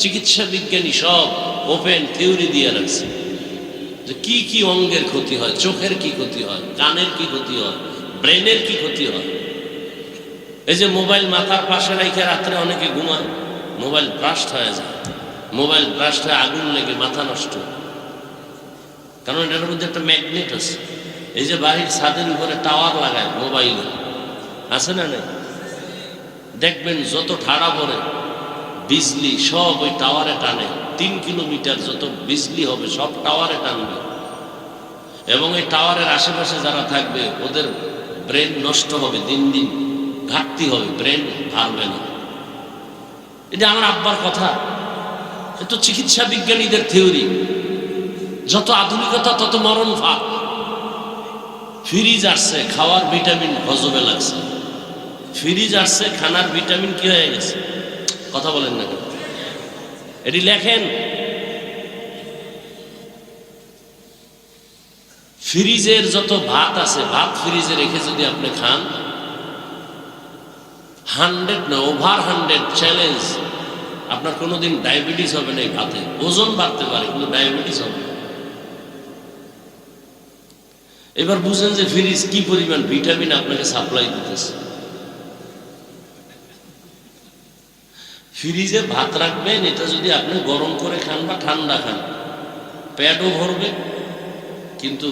চিকিৎসা বিজ্ঞানী সব ওপেন থিওরি দিয়ে রাখছে যে কি কি অঙ্গের ক্ষতি হয়, চোখের কি ক্ষতি হয়, কানের কি ক্ষতি হয়, ব্রেনের কি ক্ষতি হয়। এই যে মোবাইল মাথার পাশে রেখে রাত্রে অনেকে ঘুমায়, মোবাইল ব্রাস্ট হয়ে যায়, মোবাইল ব্রাস্ট হয়ে আগুন লেগে মাথা নষ্ট। কারণ এটার মধ্যে একটা ম্যাগনেট আছে। এই যে বাড়ির ছাদের উপরে টাওয়ার লাগায় মোবাইলে, আছে না নেই? দেখবেন যত ঠাড়া পড়ে বিজলি সব ওই টাওয়ারে টানে। 3 কিলোমিটার যত বিজলি হবে সব টাওয়ারে টানবে। এবং এই টাওয়ারের আশেপাশে যারা থাকবে ওদের ব্রেন নষ্ট হবে, দিন দিন ঘাটতি হবে, ব্রেন ভাববে না। এটা আমার আব্বার কথা, এ তো চিকিৎসা বিজ্ঞানীদের থিওরি। যত আধুনিকতা তত মরণ ফাঁক। ফ্রিজ আসছে, খাওয়ার ভিটামিন হজমে লাগছে। ফ্রিজ আসছে, খানার ভিটামিন কি হয়ে গেছে? কথা বলেন না কেন? এটি লেখেন। ফ্রিজের যত ভাত আছে, ভাত ফ্রিজে রেখে যদি আপনি খান, 100 না ওভার 100 চ্যালেঞ্জ, আপনার কোনোদিন ডায়াবেটিস হবে না। এই ভাতে ওজন বাড়তে পারে কিন্তু ডায়াবেটিস হবে না। এবার বুঝেন যে ফ্রিজ কি পরিমাণ ভিটামিন আপনাকে সাপ্লাই দিতেছে। ফ্রিজে ভাত রাখবেন, এটা যদি আপনি গরম করে খান বা ঠান্ডা খান, পেটও ভরবে কিন্তু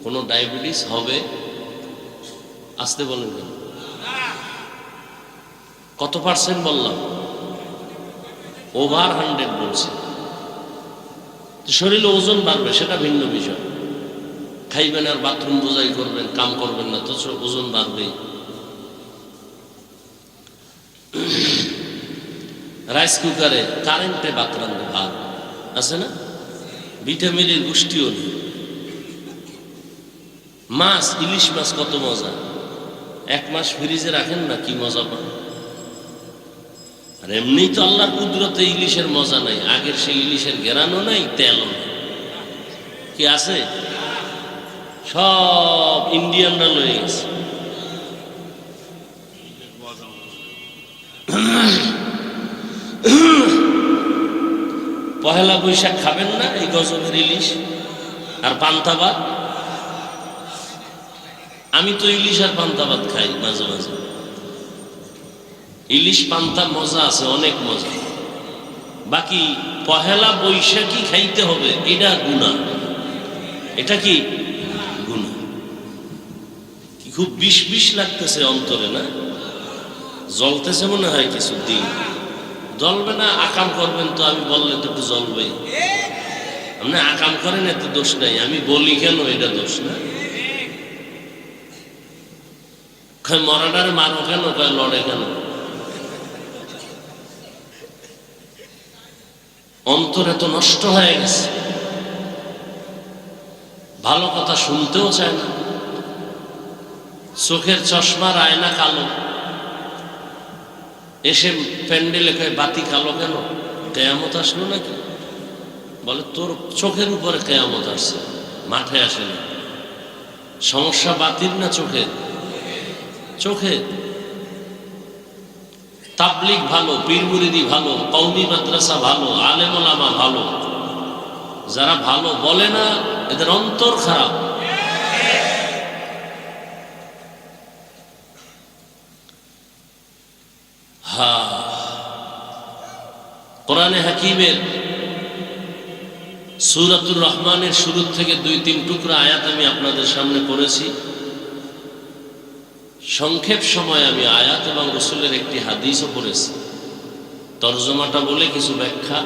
কোনো ডায়াবেটিস হবে? আসতে বলেন কেন? কত পার্সেন্ট বললাম? ওভার 100 বলছে। শরীরে ওজন বাড়বে সেটা ভিন্ন বিষয়। খাইবেন আর বাথরুম বোঝাই করবেন, কাম করবেন না, তো ওজন বাড়বেই। রাইস কুকারে কারেন্টে ভাত রান্ধে, ভাত আছে না, ভিটামিনের পুষ্টিও নেই। মাছ, ইলিশ মাছ কত মজা, 1 মাস ফ্রিজে রাখেন না, কি মজা পান। আর এমনি তো আল্লাহর কুদরতে ইলিশের মজা নাই, আগের সেই ইলিশের ঘেরানো নাই, তেলও নাই। কি আছে? সব ইন্ডিয়ানরা লয়ে গেছে। পহেলা বৈশাখ খাবেন না এই গজবের ইলিশ আর পান্তা ভাত? আমি তো ইলিশ আর পান্তা ভাত খাই মাঝে মাঝে। ইলিশ পান্তার মজা আছে, অনেক মজা। বাকি পহেলা বৈশাখী খাইতে হবে এটা গুনাহ। এটা কি গুনাহ। কি খুব বিষ বিষ লাগতেছে অন্তরে, না জ্বলতেছে মনে হয় কিছু দিন। জ্বলবে না, আকাম করবেন তো, আমি বললে তো একটু জ্বলবে। আপনি আকাম করেন এতে দোষ নাই, আমি বলি কেন এটা দোষ না। মরাডারে মারো কেন, কয় লড়ে কেন। অন্তর এত নষ্ট হয়ে গেছে, ভালো কথা শুনতেও চায় না। চোখের চশমার আয়না কালো, এসে প্যান্ডেলে কয় বাতি কালো কেন, কেয়ামত আসলো নাকি। বলে তোর চোখের উপরে কেয়ামত আসছে, মাঠে আসে না। সমস্যা বাতির না চোখের? চোখে। তাবলিগ ভালো, পীর মুরিদি ভালো, কওমি মাদ্রাসা ভালো, আলেম ওলামা ভালো, যারা ভালো বলে না এদের অন্তর খারাপ। কোরআনে হাকিমের সূরাতুর রহমানের শুরু থেকে 2-3 টুকরা আয়াত আমি আপনাদের সামনে পড়েছি। সংক্ষেপ সময় আমি আয়াত এবং রাসূলের একটি হাদিসও পড়েছি। তরজমাটা বলে কিছু ব্যাখ্যা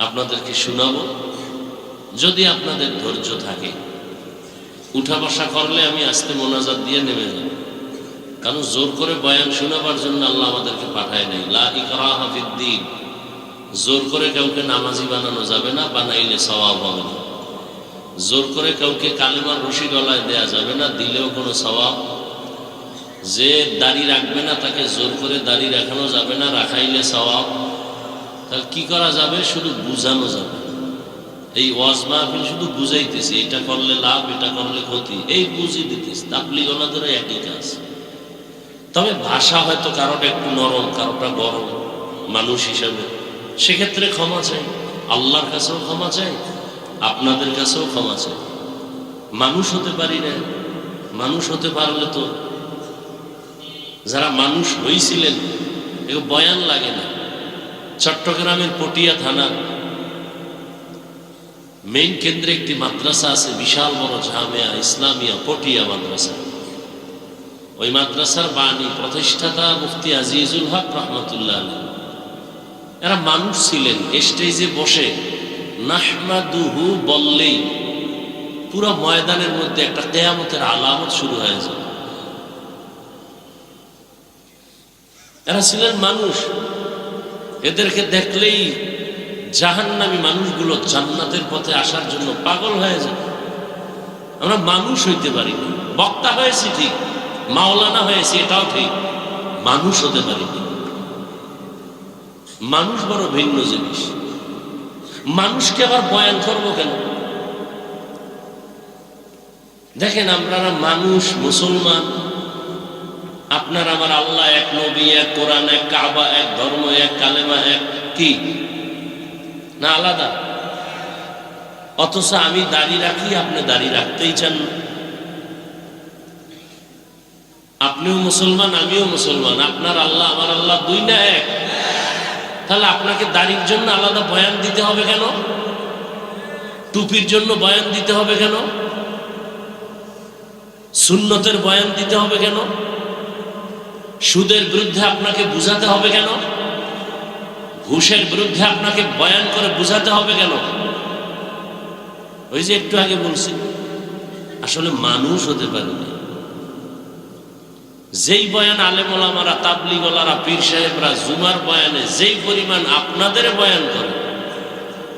আপনাদেরকে শোনাবো, যদি আপনাদের ধৈর্য থাকে। উঠা বসা করলে আমি আস্তে মোনাজাত দিয়ে নেমে যাব, কারণ জোর করে বয়ান শোনাবার জন্য আল্লাহ আমাদেরকে পাঠায় নাই। লা ইকরাহা ফিদ্দীন, জোর করে কাউকে নামাজি বানানো যাবে না, বানাইলে সওয়াব হবে না। জোর করে কাউকে কালেমার রশি গলায় দেয়া যাবে না, দিলেও কোনো সওয়াব। যে দাড়ি রাখবে না তাকে জোর করে দাড়ি রাখানো যাবে না, রাখাইলে সওয়াব। তাহলে কি করা যাবে? শুধু বুঝানো যাবে। এই ওয়াজ মাহফিল শুধু বুঝাইতেছি, এটা করলে লাভ, এটা করলে ক্ষতি, এই বুঝিয়ে দিতেছি। তাবলীগ ওনাদেরও একই কাজ। তবে ভাষা হয়তো কারোটা একটু নরম, কারোটা গরম, মানুষ হিসাবে সেক্ষেত্রে ক্ষমা চাই। আল্লাহর কাছেও ক্ষমা চাই, আপনাদের কাছেও ক্ষমা চাই। মানুষ হতে পারি না, মানুষ হতে পারলে তো যারা মানুষ হয়েছিলেন এগুলো বয়ান লাগে না। চট্টগ্রামের পটিয়া থানা মেইন কেন্দ্রে একটি মাদ্রাসা আছে, বিশাল বড় জামিয়া ইসলামিয়া পটিয়া মাদ্রাসা। ওই মাদ্রাসার বাণী প্রতিষ্ঠাতা মুফতি আজিজুল হক রহমতুল্লাহ আলাইহি, এরা মানুষ ছিলেন। স্টেজে বসে নাহমাদুহু বললেই পুরো ময়দানের মধ্যে একটা কিয়ামতের আলামত শুরু হয়ে যায়। এরা ছিলেন মানুষ, এদেরকে দেখলেই জাহান্নামী মানুষগুলো জান্নাতের পথে আসার জন্য পাগল হয়ে যায়। আমরা মানুষ হইতে পারি না। বক্তা হয়েছি ঠিক, মাওলানা হয়েছি এটাও ঠিক, মানুষ হতে পারি না। মানুষ বড় ভিন্ন জিনিস। মানুষকে আবার বয়ান করবো কেন? দেখেন, আমরা মানুষ, মুসলমান, আপনার আমার আল্লাহ এক, নবী এক, কোরআন এক, কাবা এক, ধর্ম এক, কালেমা এক, কি না আলাদা? অথচ আমি দাড়ি রাখি, আপনি দাড়ি রাখতেই চান না। আপনিও মুসলমান, আমিও মুসলমান, আপনার আল্লাহ আমার আল্লাহ দুই না এক? তাহলে আপনাকে দাড়ির জন্য আলাদা বয়ান দিতে হবে কেন? টুপির জন্য বয়ান দিতে হবে কেন? সুন্নতের বয়ান দিতে হবে কেন? সুদের বিরুদ্ধে আপনাকে বুঝাতে হবে কেন? ঘুষের বিরুদ্ধে আপনাকে বয়ান করে বুঝাতে হবে কেন? ওই যে একটু আগে বলছি, আসলে মানুষ হতে পারেনি। যেই বয়ান আলেম ওলামারা, তাবলীগ ওয়ালারা, পীর সাহেবরা জুমার বয়ানে যেই পরিমাণ আপনাদের বয়ান করে,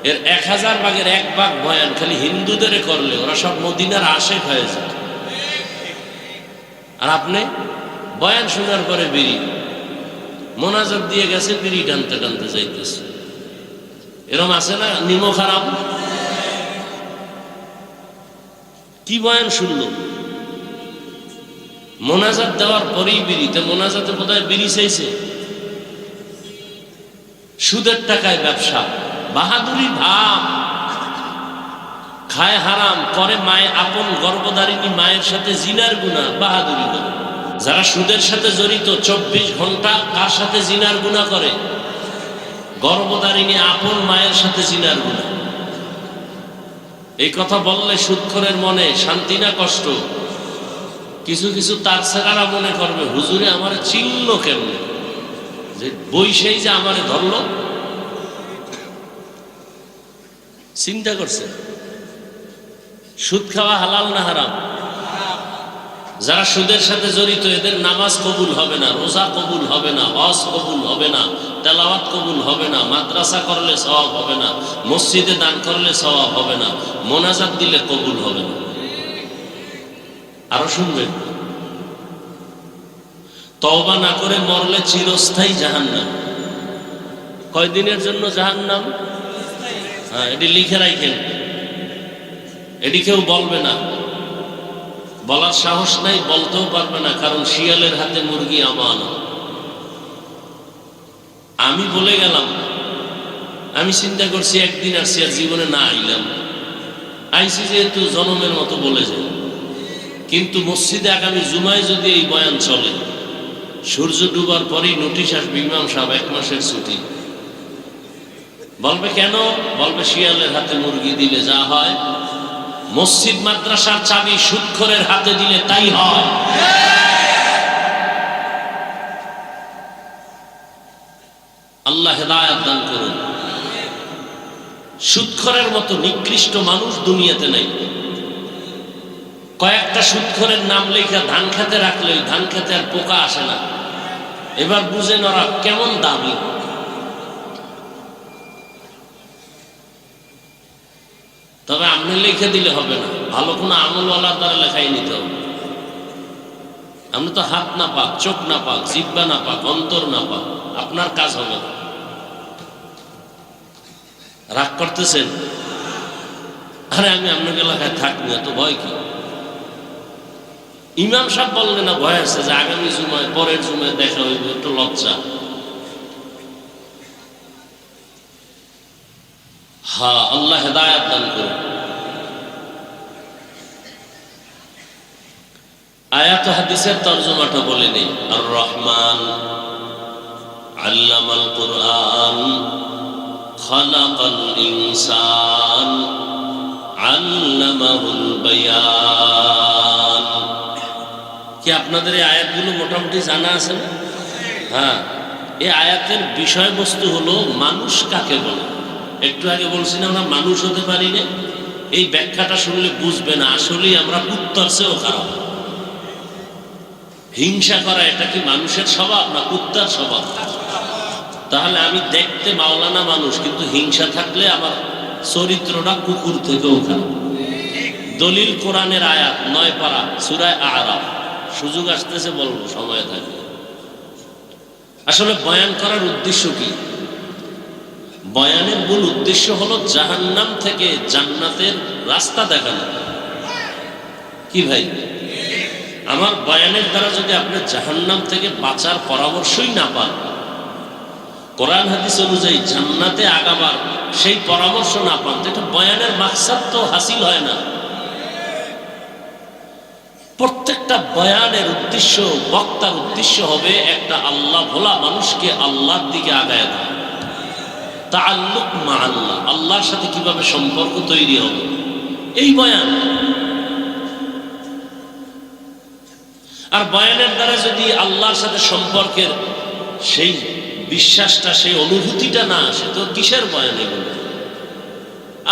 এর 1000 ভাগের 1 ভাগ বয়ান খালি হিন্দুদের করলে ওরা সব মদিনার আশেক হয়ে যায়। আর আপনি বয়ান শোনার পরে বিড়ি মোনাজাত দিয়ে গেছে, বিড়ি টানতে টানতে যাইতেছে। এরকম আছে না? নিমো খারাপ। কি বয়ান শুনলো? মোনাজাত দেওয়ার পরেই বিড়িতে, মোনাজাতে বোধহয় বিড়ি চাইছে। সুদের টাকায় ব্যবসা, বাহাদুরি ভাব, খায় হারাম, করে মায়ের আপন গর্ভধারিণী মায়ের সাথে জিনার গুনাহ, বাহাদুরি করে। যারা সুদের সাথে জড়িত 24 ঘন্টা কার সাথে জিনার গুনাহ করে? গর্ভধারিণী আপন মায়ের সাথে জিনার গুনাহ। এই কথা বললে সুদখোরের মনে শান্তি না কষ্ট? কিছু কিছু তার ছেলেরা মনে করবে হুজুরে আমারে চিনল কেমনে, যে বই সেই যে আমারে ধরলো। চিন্তা করছে সুদ খাওয়া হালাল না হারাম? যারা সুদের সাথে জড়িত এদের নামাজ কবুল হবে না, রোজা কবুল হবে না, হজ কবুল হবে না, তেলাওয়াত কবুল হবে না, মাদ্রাসা করলে সওয়াব হবে না, মসজিদে দান করলে সওয়াব হবে না, মোনাজাত দিলে কবুল হবে না। আরো শুনবেন, তওবা না করে মরলে চিরস্থায়ী জাহান্নাম। কয়দিনের জন্য জাহান্নাম? হ্যাঁ, এটি লিখে রাখেন, এটি কেউ বলবে না, বলার সাহস নাই, বলতেও পারবে না, কারণ শিয়ালের হাতে মুরগি আমানত। আমি বলে গেলাম, আমি চিন্তা করছি একদিন আসছি আর জীবনে না আইলাম, আইসি যেহেতু জনমের মতো বলে যায়। কিন্তু মসজিদে আগামী জুমায় যদি এই বয়ান চলে, সূর্য ডুবার পরেই নোটিশ আসবে, ইমাম সাহেব 1 মাসের ছুটি। বলবে কেন? বলবে শিয়ালের হাতে মুরগি দিলে যা হয়, মসজিদ মাদ্রাসার চাবি সুদখোরের হাতে দিলে তাই হয়। আল্লাহ হেদায়েত দান করুন। সুদখোরের মতো নিকৃষ্ট মানুষ দুনিয়াতে নাই। কয়েকটা সুদখোরের নাম লেখা ধান খেতে রাখলে ওই ধান খেতে আর পোকা আসে না। এবার বুঝেন ওরা কেমন দামি। তবে আপনি লিখে দিলে হবে না, ভালো কোনো আমলওয়ালার দ্বারা লেখাই নিতে হবে। আপনি তো হাত না পাক, চোখ না পাক, জিহ্বা না পাক, অন্তর না পাক, আপনার কাজ হবে না। রাগ করতেছেন? আরে আমি আপনাকে এলাকায় থাকি না, তো ভয় কি? ইমাম সাহেব বললে না ভয় আছে যে আগামী জুমায় পরের জুমায় দেখা হইবে, একটু লজ্জা। হ্যাঁ, আল্লাহ হেদায়েত দান করুন। আয়াত হাদিসের তরজমাটা বলে নেই। আর রহমান আল্লামাল কুরআন খালাকাল ইনসান আল্লামাহুল বায়ান। কি আপনাদের এই আয়াতগুলো মোটামুটি জানা আছে না? হ্যাঁ, এই আয়াতের বিষয়বস্তু হলো মানুষ কাকে বলে। একটু আগে বলছি না আমরা মানুষ হতে পারি না, এই ব্যাখ্যাটা শুনলে বুঝবে না আসলেই আমরা কুত্তার চেয়েও খারাপ। হিংসা করা এটা কি মানুষের স্বভাব না কুত্তার স্বভাব? তাহলে আমি দেখতে মাওলানা মানুষ, কিন্তু হিংসা থাকলে আমার চরিত্রটা কুকুর থেকেও খারাপ। দলিল কোরআনের আয়াত 9 পারা সূরা আরাফ। সুযোগ আসতেছে বলবো, সময় থাকবে। আসলে বয়ান করার উদ্দেশ্য কি? বয়ানের মূল উদ্দেশ্য হলো জাহান্নাম থেকে জান্নাতের রাস্তা দেখানো। কি ভাই, আমার বয়ানের দ্বারা যদি আপনি জাহান্নাম থেকে বাঁচার পরামর্শই না পান, কোরআন হাদিস অনুযায়ী জান্নাতে আগাবার সেই পরামর্শ না পান, তো এটা বয়ানের মাকসাদ তো হাসিল হয় না। প্রত্যেকটা বয়ানের উদ্দেশ্য, বক্তার উদ্দেশ্য হবে একটা আল্লাহ ভোলা মানুষকে আল্লাহর দিকে আগায় দেয়। তাআল্লুক মা আল্লাহ, আল্লাহর সাথে কিভাবে সম্পর্ক তৈরি হবে, এই বয়ান। আর বয়ানের দ্বারা যদি আল্লাহর সাথে সম্পর্কের সেই বিশ্বাসটা, সেই অনুভূতিটা না আসে, তো কিসের বয়ান এগুলো?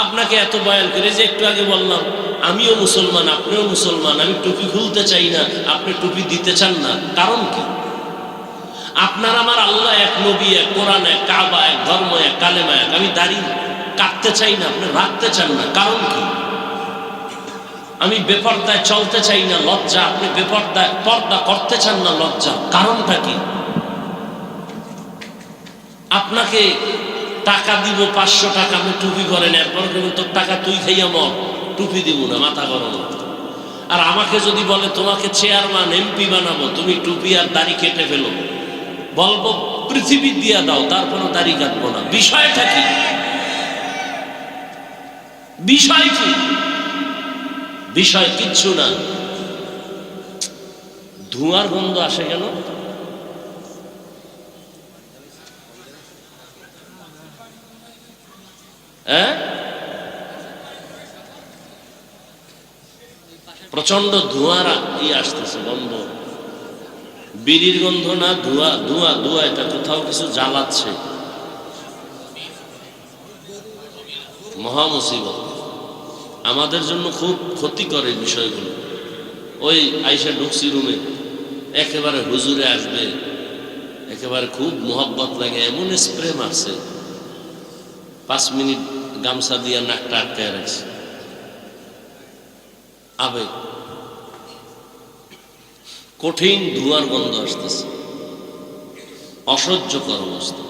আপনাকে এত বয়ান করে, যে একটু আগে বললাম আমিও মুসলমান, আপনিও মুসলমান, আমি টুপি খুলতে চাই না, আপনি টুপি দিতে চান না, কারণ কি? আপনার আমার আল্লাহ এক, নবী এক, কোরআন এক, কাবা এক, ধর্ম এক, কালেমা এক। আমি দাড়ি কাটতে চাই না, আপনি রাখতে চান না, কারণ কি? আমি বেপরদায় চলতে চাই না, লজ্জা, আপনি বেপরদায় পর্দা করতে চান না, লজ্জা, কারণটা কি? আপনাকে টাকা দিব 500 টাকা, আপনি টুপি করেন, এরপর তোর টাকা তুই খাইয়া মর, টুপি দিব না, মাথা গরম। আর আমাকে যদি বলে তোমাকে চেয়ারম্যান এমপি বানাবো, তুমি টুপি আর দাড়ি কেটে ফেলো, বলবো পৃথিবী দিয়া দাও, তারপরও দাড়ি কাটবো না। বিষয়টা কি? বিষয় কি? বিষয় কিচ্ছু না। ধোঁয়ার গন্ধ আসে কেন? প্রচন্ড ধোঁয়ার আসতেছে, গন্ধ, বিড়ির গন্ধ না, ধোঁয়া ধোঁয়া ধোঁয়া, এটা কোথাও কিছু জ্বালাচ্ছে, মহা মুসিবত। আমাদের জন্য খুব ক্ষতিকর এই বিষয়গুলো। ওই আইসা ঢুকছি রুমে, একেবারে হুজুরে আসবে, একেবারে খুব মোহব্বত লাগে, এমন স্প্রে মারছে, 5 মিনিট গামছা দিয়া নাকটা আটকায় রাখছে, আবেগ, কঠিন ধোঁয়ার গন্ধ আসতেছে, অসহ্যকর অবস্থা,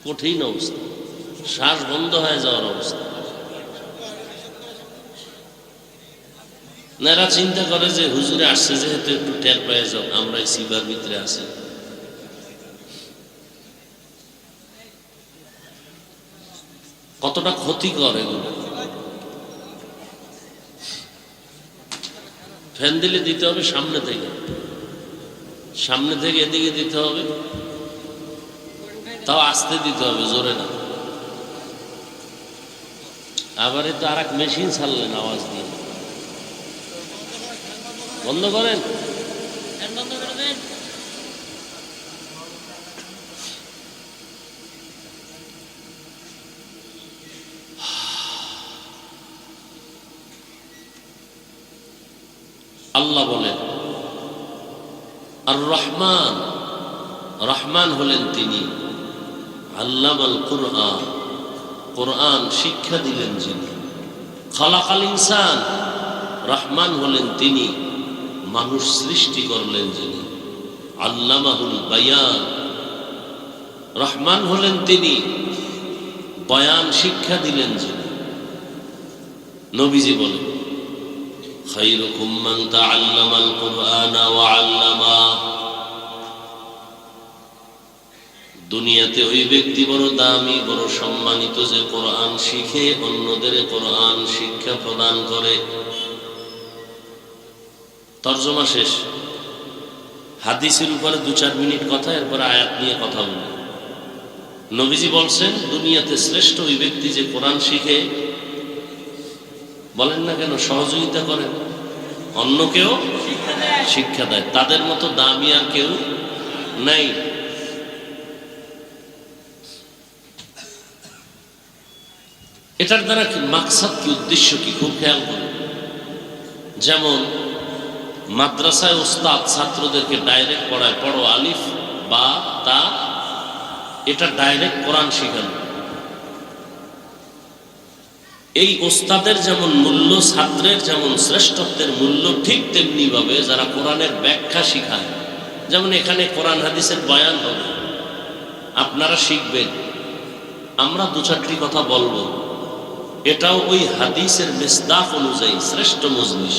কঠিন অবস্থা, শ্বাস বন্ধ হয়ে যাওয়ার অবস্থা। এরা চিন্তা করে যে হুজুরে আসছে যেহেতু একটু টের পেয়ে যাও, আমরা এই সিবার ভিতরে আছি। কতটা ক্ষতিকর এগুলো। ফ্যান দিলে দিতে হবে সামনে থেকে, সামনে থেকে এদিকে দিতে হবে, তাও আস্তে দিতে হবে, জোরে না। আবার তো আর এক মেশিন ছাড়লেন আওয়াজ দিয়ে, বন্ধ করেন। আল্লাহ বলেন আর রহমান, রহমান হলেন তিনি, আল্লামাল কুরআন, কোরআন শিক্ষা দিলেন যিনি, খালাকাল ইনসান, রহমান হলেন তিনি, মানুষ সৃষ্টি করলেন যিনি, আল্লামাহুল বায়ান, রহমান হলেন তিনি, বয়ান শিক্ষা দিলেন যিনি। নবীজি বলেন খায়রুকুম মান তাআল্লামাল কুরআনা ওয়া আল্লামা, দুনিয়াতে ওই ব্যক্তি বড় দামি, বড় সম্মানিত যে কোরআন শিখে অন্যদের কোরআন শিক্ষা প্রদান করে। তর্জমা শেষ। হাদিসের উপরে 2-4 মিনিট কথা, এরপর আয়াত নিয়ে কথা বলি। নবীজি বলছেন দুনিয়াতে শ্রেষ্ঠ ওই ব্যক্তি যে কোরআন শিখে, বলেন না কেন, সহযোগিতা করেন, অন্যকেও শিক্ষা দেয়, তাদের মতো দামি আর কেউ নাই। এটার দ্বারা কি মাকসাদ, কি উদ্দেশ্য, কি খুব খেয়াল করুন। যেমন মাদ্রাসায় ওস্তাদ ছাত্রদেরকে ডাইরেক্ট পড়ায়, পড়ো আলিফ বা তা, এটা ডাইরেক্ট কোরআন শিখানো। এই ওস্তাদের যেমন মূল্য, ছাত্রের যেমন শ্রেষ্ঠত্বের মূল্য, ঠিক তেমনি ভাবে যারা কোরআনের ব্যাখ্যা শিখায়, যেমন এখানে কোরআন হাদিসের বয়ান হবে, আপনারা শিখবেন, আমরা 2-4টি কথা বলবো, এটাও ওই হাদিসের মিসদাক অনুযায়ী শ্রেষ্ঠ মজলিস।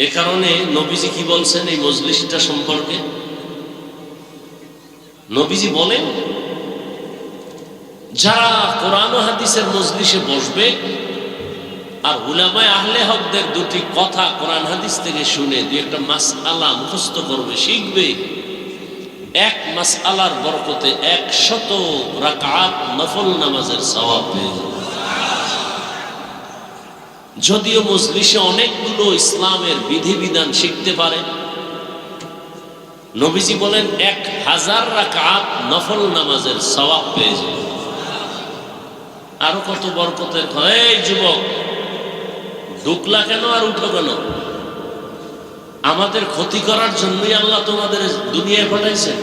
এ কারণে নবীজি কি বলছেন এই মজলিসটা সম্পর্কে? নবীজি বলেন যারা কোরআন ও হাদিসের মজলিসে বসবে আর উলামায়ে আহলে হকদের 2টি কথা কোরআন হাদিস থেকে শুনে 2-একটা মাসআলা মুখস্থ করবে, শিখবে, এক মাসআলার বরকতে 100 রাকাত নফল নামাজের সওয়াব পেয়ে যাবে। যদিও মজলিসে অনেকগুলো ইসলামের বিধিবিধান শিখতে পারে, নবীজি বলেন 1000 রাকাত নফল নামাজের সওয়াব পেয়ে যাবে। আরো কত বরকতের। এই যুবক, ঢুকলা কেন আর উঠো কেন? আমাদের ক্ষতি করার জন্যই আল্লাহ তোমাদের দুনিয়ায় পাঠাইছেন।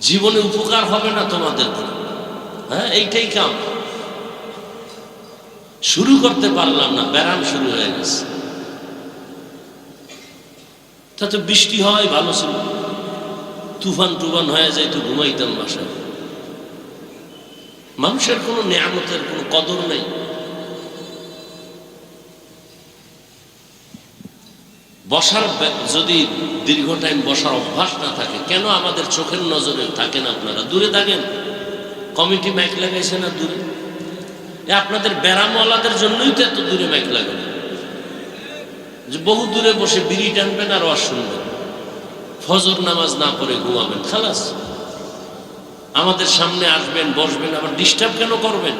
জীবনে উপকার হবে না তোমাদের, হ্যাঁ, এইটাই কাম। শুরু করতে পারলাম না, ব্যারাম শুরু হয়ে গেছে। তাতে বৃষ্টি হয় ভালো ছিল, তুফান টুফান হয়ে যায় তো ঘুমাইতাম বাসায়। মানুষের কোনো নেয়ামতের কোনো কদর নেই। বসার যদি দীর্ঘ টাইম বসার অভ্যাস না থাকে, কেন আমাদের চোখের নজরে থাকেন? আপনারা দূরে থাকেন, কমিটি মাইক লাগাইছে না দূরে, আপনাদের ব্যারামওয়ালাদের জন্যই তো এত দূরে মাইক লাগানো, যে বহু দূরে বসে বিড়ি টানবেন আর ওয়াজ শুনবেন, ফজর নামাজ না পড়ে ঘুমাবেন, খালাস। আমাদের সামনে আসবেন, বসবেন, আবার ডিস্টার্ব কেন করবেন?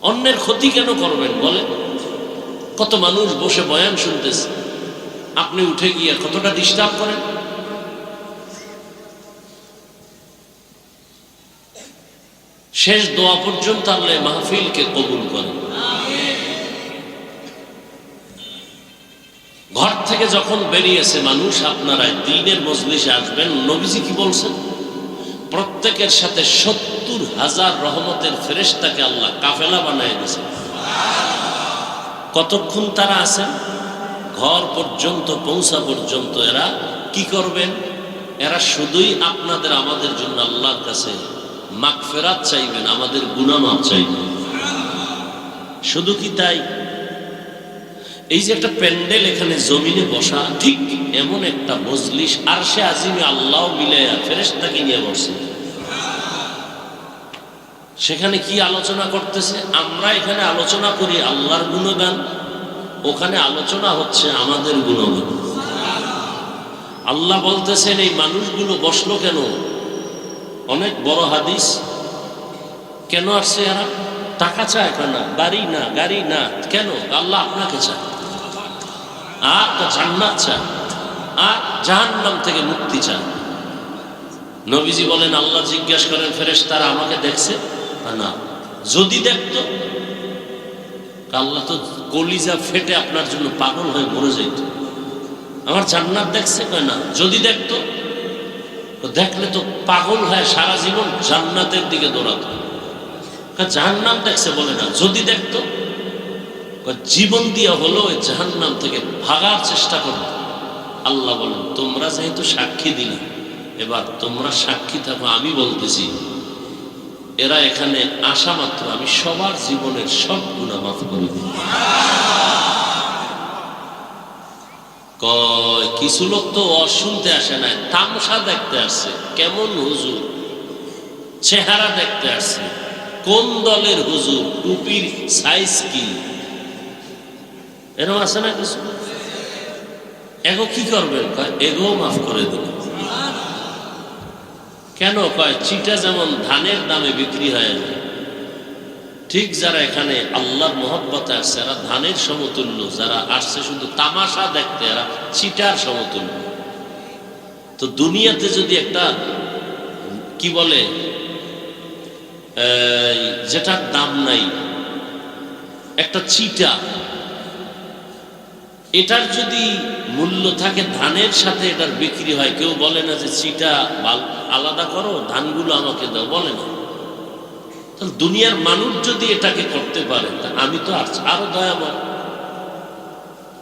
অন্যের ক্ষতি কেন করবেন বলেন? কত মানুষ বসে বয়ান শুনতেছে, আপনি উঠে গিয়ে কতটা ডিস্টার্ব করেন। শেষ দোয়া পর্যন্ত আল্লাহ মাহফিলকে কবুল করেন। ঘর থেকে যখন বেরিয়েছে মানুষ, আপনারা দ্বীনের মজলিসে আসবেন, নবীজি কি বলছেন? প্রত্যেকের সাথে 70,000 রহমতের ফেরেশতাকে আল্লাহ কাফেলা বানায় দিয়েছে। কতক্ষণ তারা আছেন? ঘর পর্যন্ত পৌঁছা পর্যন্ত এরা কি করবেন? এরা শুধুই আপনাদের আমাদের জন্য আল্লাহর কাছে মাগফিরাত চাইবেন, আমাদের গুনাহ মাফ চাইবেন। শুধু কি তাই? এই যে একটা প্যান্ডেল এখানে জমিনে বসা, ঠিক এমন একটা মজলিস আরশে আজিমে আল্লাহ মিলায়া ফেরেশতাকে নিয়ে বসে। সেখানে কি আলোচনা করতেছে? আমরা এখানে আলোচনা করি আল্লাহর গুণগান, ওখানে আলোচনা হচ্ছে আমাদের গুণগান। আল্লাহ বলতেছেন এই মানুষগুলো বসলো কেন? অনেক বড় হাদিস। কেন আসছে এরা? টাকা চায় কেন? বাড়ি না, গাড়ি না, কেন? আল্লাহ আপনাকে চায়, আর জান্নাত চায়, আর জাহান্নাম থেকে মুক্তি চায়। নবীজি বলেন, আল্লাহ জিজ্ঞাসা করেন ফেরেশতারা আমাকে দেখছে না? যদি দেখতো, আল্লাহ তো কলিজা ফেটে আপনার জন্য পাগল হয়ে মরে যাইত। আমার জান্নাত দেখছে কয় না। যদি দেখতো, দেখলে তো পাগল হয়ে সারা জীবন জান্নাতের দিকে দৌড়াতো। জাহান্নাম দেখছে বলে না, যদি দেখতো জীবন দিয়া হলো ওই জাহান্নাম থেকে ভাগার চেষ্টা করতো। আল্লাহ বলেন, তোমরা যেহেতু সাক্ষী দিলে, এবার তোমরা সাক্ষী থাকো, আমি বলতেছি এরা এখানে আসা মাত্র আমি সবার জীবনের সব গুনাহ মাফ করে দিই। কয় কিছু লোক তো শুনতে আসে না, তামসা দেখতে আসছে। কেমন হুজুর? চেহারা দেখতে আসছে। কোন দলের হুজুর? টুপির সাইজ কি? এরকম আছে না কিছু? এগো কি করবেন? কয় এগো মাফ করে দেবেন। কেন? কয় চিটা যেমন ধানের দামে বিক্রি হয়ে যায়, ঠিক যারা এখানে আল্লাহর মহব্বতে আসছে এরা ধানের সমতুল্য, যারা আসছে শুধু তামাশা দেখতে এরা চিটার সমতুল্য। তো দুনিয়াতে যদি একটা কি বলে যেটার দাম নাই, একটা চিটা, এটার যদি মূল্য থাকে ধানের সাথে এটার বিক্রি হয়, কেউ বলে না যে চিটা আলাদা করো, ধানগুলো আমাকে দাও, বলে না। তাহলে দুনিয়ার মানুষ যদি এটাকে করতে পারে, তা আমি তো আরো দয়াময়।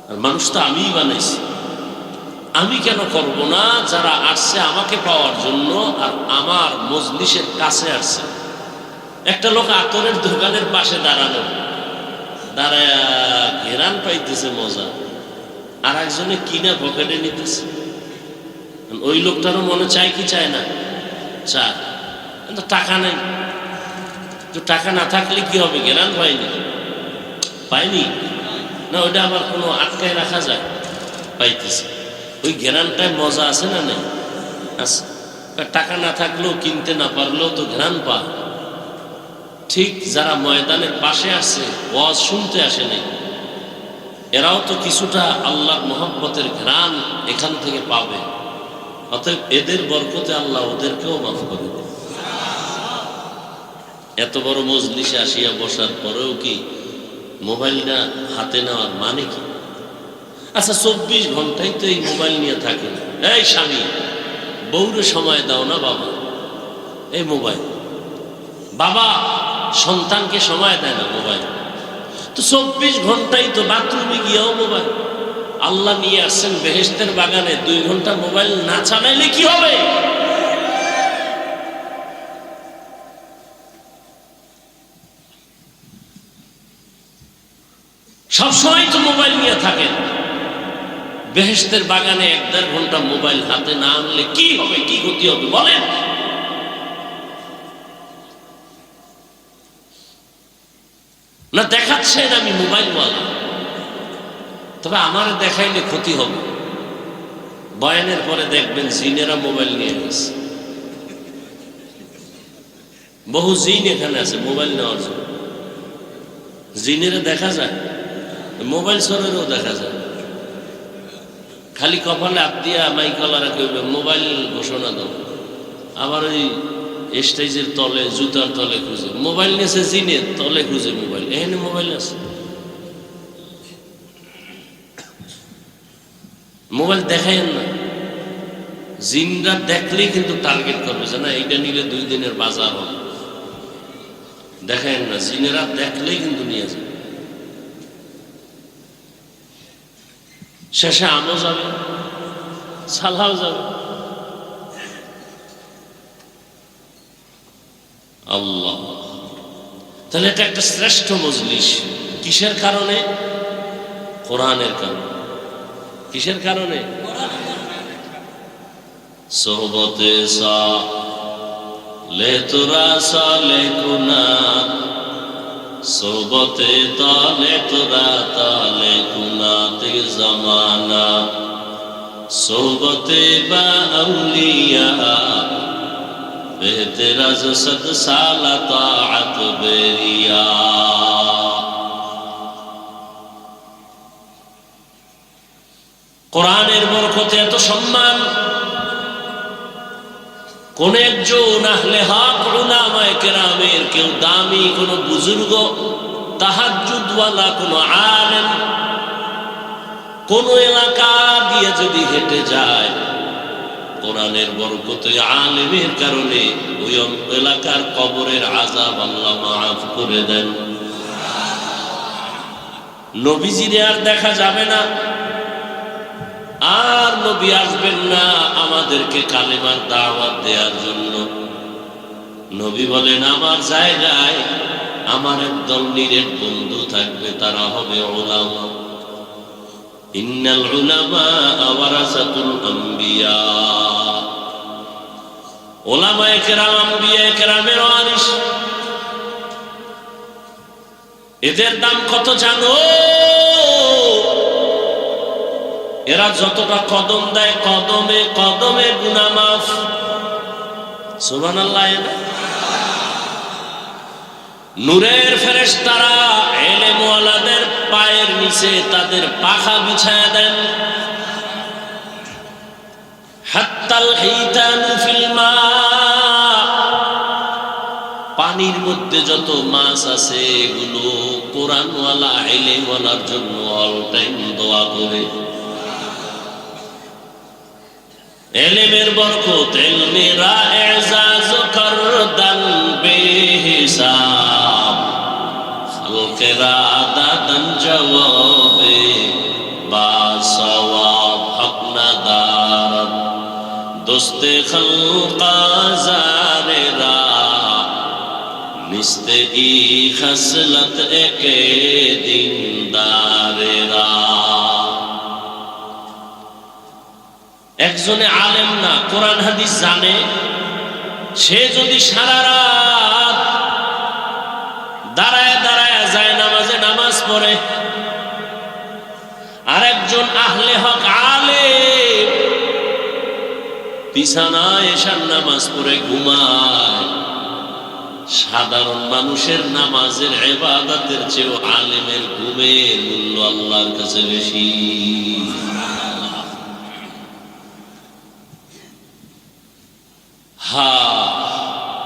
আর মানুষ তো আমিই বানাইছি, আমি কেন করব না? যারা আসছে আমাকে পাওয়ার জন্য আর আমার মজলিসের কাছে আসছে। একটা লোক আতরের দোকানের পাশে দাঁড়ানো, দাঁড়ায় ঘেরান পাইতেছে মজা, আর একজনে কিনা পকেটে নিতেছে। ওই লোকটারও মনে চায় কি চায় না? চায়, কিন্তু টাকা নেই। তো টাকা না থাকলে কি হবে? ঘেরান পাইনি, পাইনি না, ওইটা আবার কোনো আটকায় রাখা যায়? পাইতেছে। ওই ঘেরানটায় মজা আছে না নেই? আছে। টাকা না থাকলেও, কিনতে না পারলেও তো ঘেরান পা। ঠিক যারা ময়দানের পাশে আসছে, ওয়াজ শুনতে আসে নাই, এরাও তো কিছুটা আল্লাহর মহব্বতের ঘ্রাণ এখান থেকে পাবে। অতএব এদের বরকতে আল্লাহ ওদেরকেও মাফ করে দেবে। এত বড় মজলিসে আসিয়া বসার পরেও কি মোবাইলটা হাতে নেওয়ার মানে কি? আচ্ছা 24 ঘন্টাই তো এই মোবাইল নিয়ে থাকে। এই স্বামী, বউরে সময় দাও না বাবা, এই মোবাইল। বাবা সন্তানকে সময় দেয় না, মোবাইল। তো 24 ঘন্টাই তো বাথরুমে গিয়েও মোবাইল। আল্লাহ নিয়ে আসছেন বেহেশতের বাগানে, 2 ঘন্টা মোবাইল না চালাইলে কি হবে? সবসময় তো মোবাইল নিয়ে থাকেন। বেহেশতের বাগানে 1-1.5 ঘন্টা মোবাইল হাতে না আনলে কি হবে? কি ক্ষতি হবে বলেন? না দেখাচ্ছেন আমি মোবাইলওয়ালা, তবে আমার দেখাইলে ক্ষতি হবে। বয়ানের পরে দেখবেন জিনেরা মোবাইল নিয়ে গেছে। বহু জিন এখানে আছে মোবাইল নেওয়ার জন্য। জিনেরা দেখা যায়, মোবাইল সরেরও দেখা যায়। খালি কপালে হাত দিয়া মাইকলারা কেউ মোবাইল ঘোষণা দাও, আবার ওই স্টেজের তলে জুতার তলে খুঁজে মোবাইল নিয়েছে, জিনের তলে খুঁজে মোবাইল, এখানে মোবাইল আছে। মোবাইল দেখাইন না, জিনরা দেখলেই কিন্তু টার্গেট করবে যে না এইটা নিলে 2 দিনের বাজার হবে। দেখেন না, জিনেরা দেখলেই কিন্তু নিয়ে যাবে। শেষে আমও যাবে, সালাও যাবে। আল্লাহ, তাহলে এটা একটা শ্রেষ্ঠ মজলিস। কিসের কারণে? কোরআনের কারণে। কিসের কারণে? সোহবতে সালে তোরা সালে কুনা, সোহবতে তালে তোরা তালে কুনাতে জামানা, সোহবতে বা আউলিয়া বেহতেরা জসদ সালা তাআত বেরিয়া। কোরআনের বরকতে এত সম্মান। কোন একজন আহলে হক উলামায়ে কেরামের কেউ দামি কোন বুজুর্গ, তাহাজ্জুদওয়ালা কোন আলেম কোন এলাকা দিয়ে যদি হেঁটে যায়, কোরআনের বরকতে আলেমের কারণে ওই এলাকার কবরের আযাব আল্লাহ মাফ করে দেন। নবীজিরে আর দেখা যাবে না, আর নবী আসবেন না আমাদেরকে কালেমার দাওয়াত দেওয়ার জন্য। নবী বলেন আমার জায়গায় আমার একদল নিরেট বন্ধু থাকবে, তারা হবে উলামা। ইন্নাল উলামা ওয়ারাসাতুল আম্বিয়া। উলামায়ে কেরাম আম্বিয়ায়ে কেরামের ওয়ারিস। এদের দাম কত জানো? এরা যতটা কদম দেয়, কদমে কদমে গুনাহ মাফ। সুবহানাল্লাহ। নূরের ফেরেশতারা ইলম ওয়ালাদের পায়ের নিচে তাদের পাখা বিছায়া দেন। হাত্তাল হিতানু ফিল মা, পানির মধ্যে যত মাছ আছে এগুলো কোরআনওয়ালা ইলম ওয়ালার জন্য অল টাইম দোয়া করে। ইলমের বরকত, ইলমেরা এজাজ করদান বেহিসাব, খালকেরা দাদান জওয়াবে বা সওয়াব, হক না দারত দোস্তে খালকা জারেরা, নিস্তে ই খসলত একে দিনদারেরা। একজনে আলেম না, কোরআন হাদিস জানে, সে যদি সারা রাত দাঁড়ায় দাঁড়ায় যায় নামাজে নামাজ পড়ে, আর একজন আহলে হক আলেম বিছানায় এশার নামাজ পড়ে ঘুমায়, সাধারণ মানুষের নামাজের ইবাদতের চেয়ে আলেমের ঘুমের মূল্য আল্লাহর কাছে বেশি।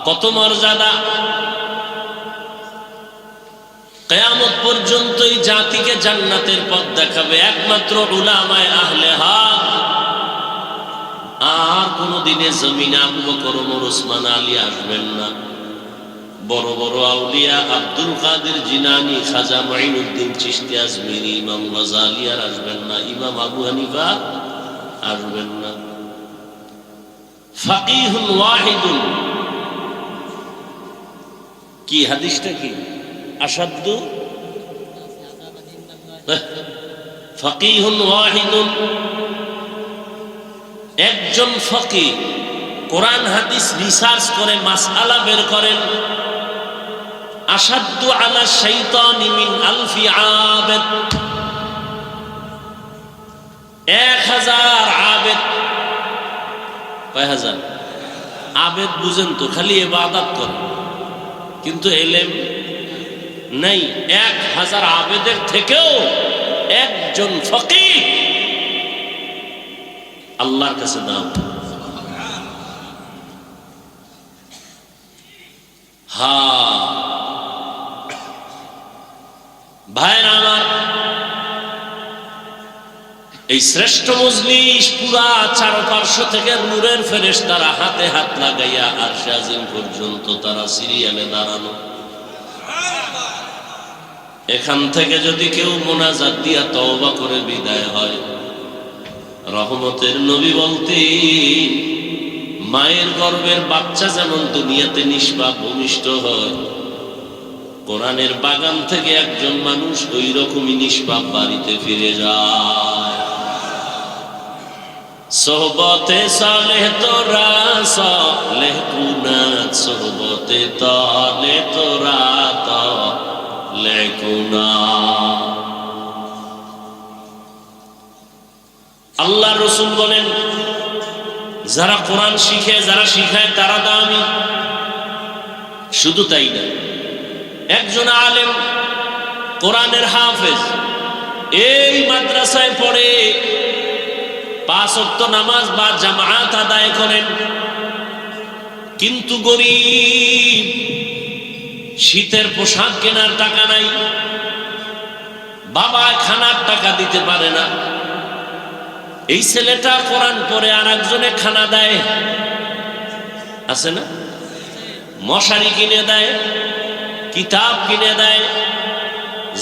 কত মর্যাদা! কিয়ামত পর্যন্ত এই জাতিকে জান্নাতের পথ দেখাবে একমাত্র উলামায়ে আহলে হক। আর কোনদিনে জমিনে আবু বকর, ওমর, ওসমান, আলী আসবেন না। বড় বড় আউলিয়া আব্দুল কাদের জিলানী, খাজা মুঈনুদ্দিন চিশতি আজমিরি, ইমাম গাযালী আর আসবেন না। ইমাম আবু হানিফা আসবেন না। ফাকিহুন ওয়াহিদুন, কি হাদিসটা কি? আসাদু ফাকিহুন ওয়াহিদুন, একজন ফকিহ কোরআন হাদিস রিসার্চ করে মাসআলা বের করেন। আসাদু আলা শাইতানি মিন আলফি আবেদ, 1000 আবেদ। কয় হাজার আবেদ? বুঝেন তো, খালি ইবাদত করে। কিন্তু এলেম নাই। 1000 আবেদের থেকেও একজন ফকিহ আল্লাহর কাছে দাম। ভাইরা আমার, এই শ্রেষ্ঠ মজলিস পুরা চারপার্শ্ব থেকে নূরের ফেরেশতারা হাতে হাত লাগাইয়া আরশে আজিম পর্যন্ত তারা সিরিয়ালে দাঁড়ানো। এখান থেকে যদি কেউ মোনাজাত দিয়া তওবা করে বিদায় হয়, রহমতের নবী বলতে মায়ের গর্ভের বাচ্চা যেমন দুনিয়াতে নিষ্পাপ ভূমিষ্ঠ হয়, কোরআনের বাগান থেকে একজন মানুষ ওই রকমই নিষ্পাপ বাড়িতে ফিরে যায়। সোহবতে সালেহ তোরা সালেহ কুনাত, সোহবতে তালে তোরা তালে কুনাত। আল্লাহ রসুল বলেন, যারা কোরআন শিখে, যারা শিখায় তারা দামি। শুধু তাই না, একজন আলেম কোরআনের হাফেজ এই মাদ্রাসায় পড়ে 5 ওয়াক্ত নামাজ বা জামাত আদায় করেন, কিন্তু গরীব, শীতের পোশাক কেনার টাকা নাই, বাবা খানার টাকা দিতে পারে না। এই ছেলেটা কোরআন পড়ে আর একজনে খানা দেয়, আছে না? মশারি কিনে দেয়, কিতাব কিনে দেয়,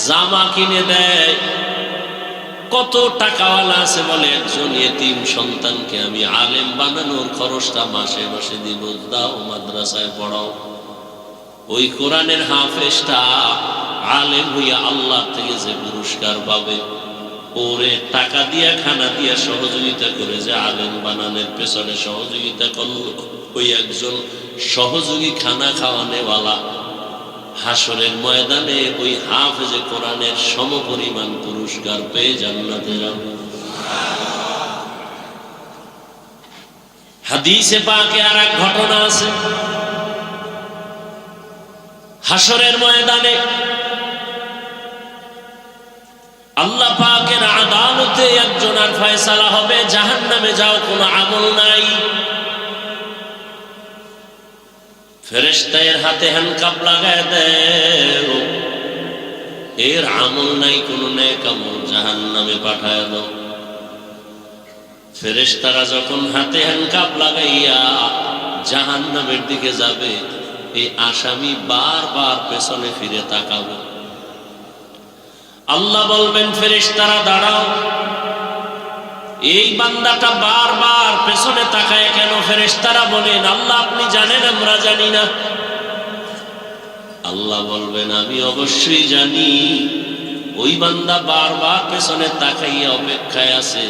জামা কিনে দেয়। কত টাকাওয়ালা আছে বলে, একজন ইতিম সন্তানকে আমি আলেম বানানোর খরচটা মাসে মাসে দিব, দাও মাদ্রাসায় পড়াও। ওই কোরআনের হাফেজটা আলেম হইয়া আল্লাহ থেকে যে পুরস্কার পাবে, ওরে টাকা দিয়া খানা দিয়া সহযোগিতা করে যে আলেম বানানোর পেছনে সহযোগিতা করল, ওই একজন সহযোগী খানা খাওয়ানেওয়ালা হাসরের ময়দানে ওই হাফেজে কোরআনের সমপরিমাণ পুরস্কার পেয়ে জান্নাতে যাবে। হাদিসে পাকে আর এক ঘটনা আছে, হাসরের ময়দানে আল্লাহ পাকের আদালতে একজনের ফয়সালা হবে, জাহান্নামে যাও, কোনো আমল নাই। ফেরেশতা এর হাতে হ্যান্ডকাপ লাগায় দেয়, এর আমল নাই, কোনো নেক আমল, জাহান্নামে পাঠায় দাও। ফেরেশতারা যখন হাতে হ্যান্ডকাপ লাগাইয়া জাহান্নামের দিকে যাবে, এই আসামি বারবার পেছনে ফিরে তাকাবে। আল্লাহ বলবেন, ফেরেশতারা দাঁড়াও, এই বান্দাটা বারবার পেছনে তাকায় কেন? ফেরেশতারা বলেন, আল্লাহ আপনি জানেন, আমরা জানি না। আল্লাহ বলবেন, আমি অবশ্যই জানি। ওই বান্দা বারবার পেছনে তাকাইয়া অপেক্ষায় আছে,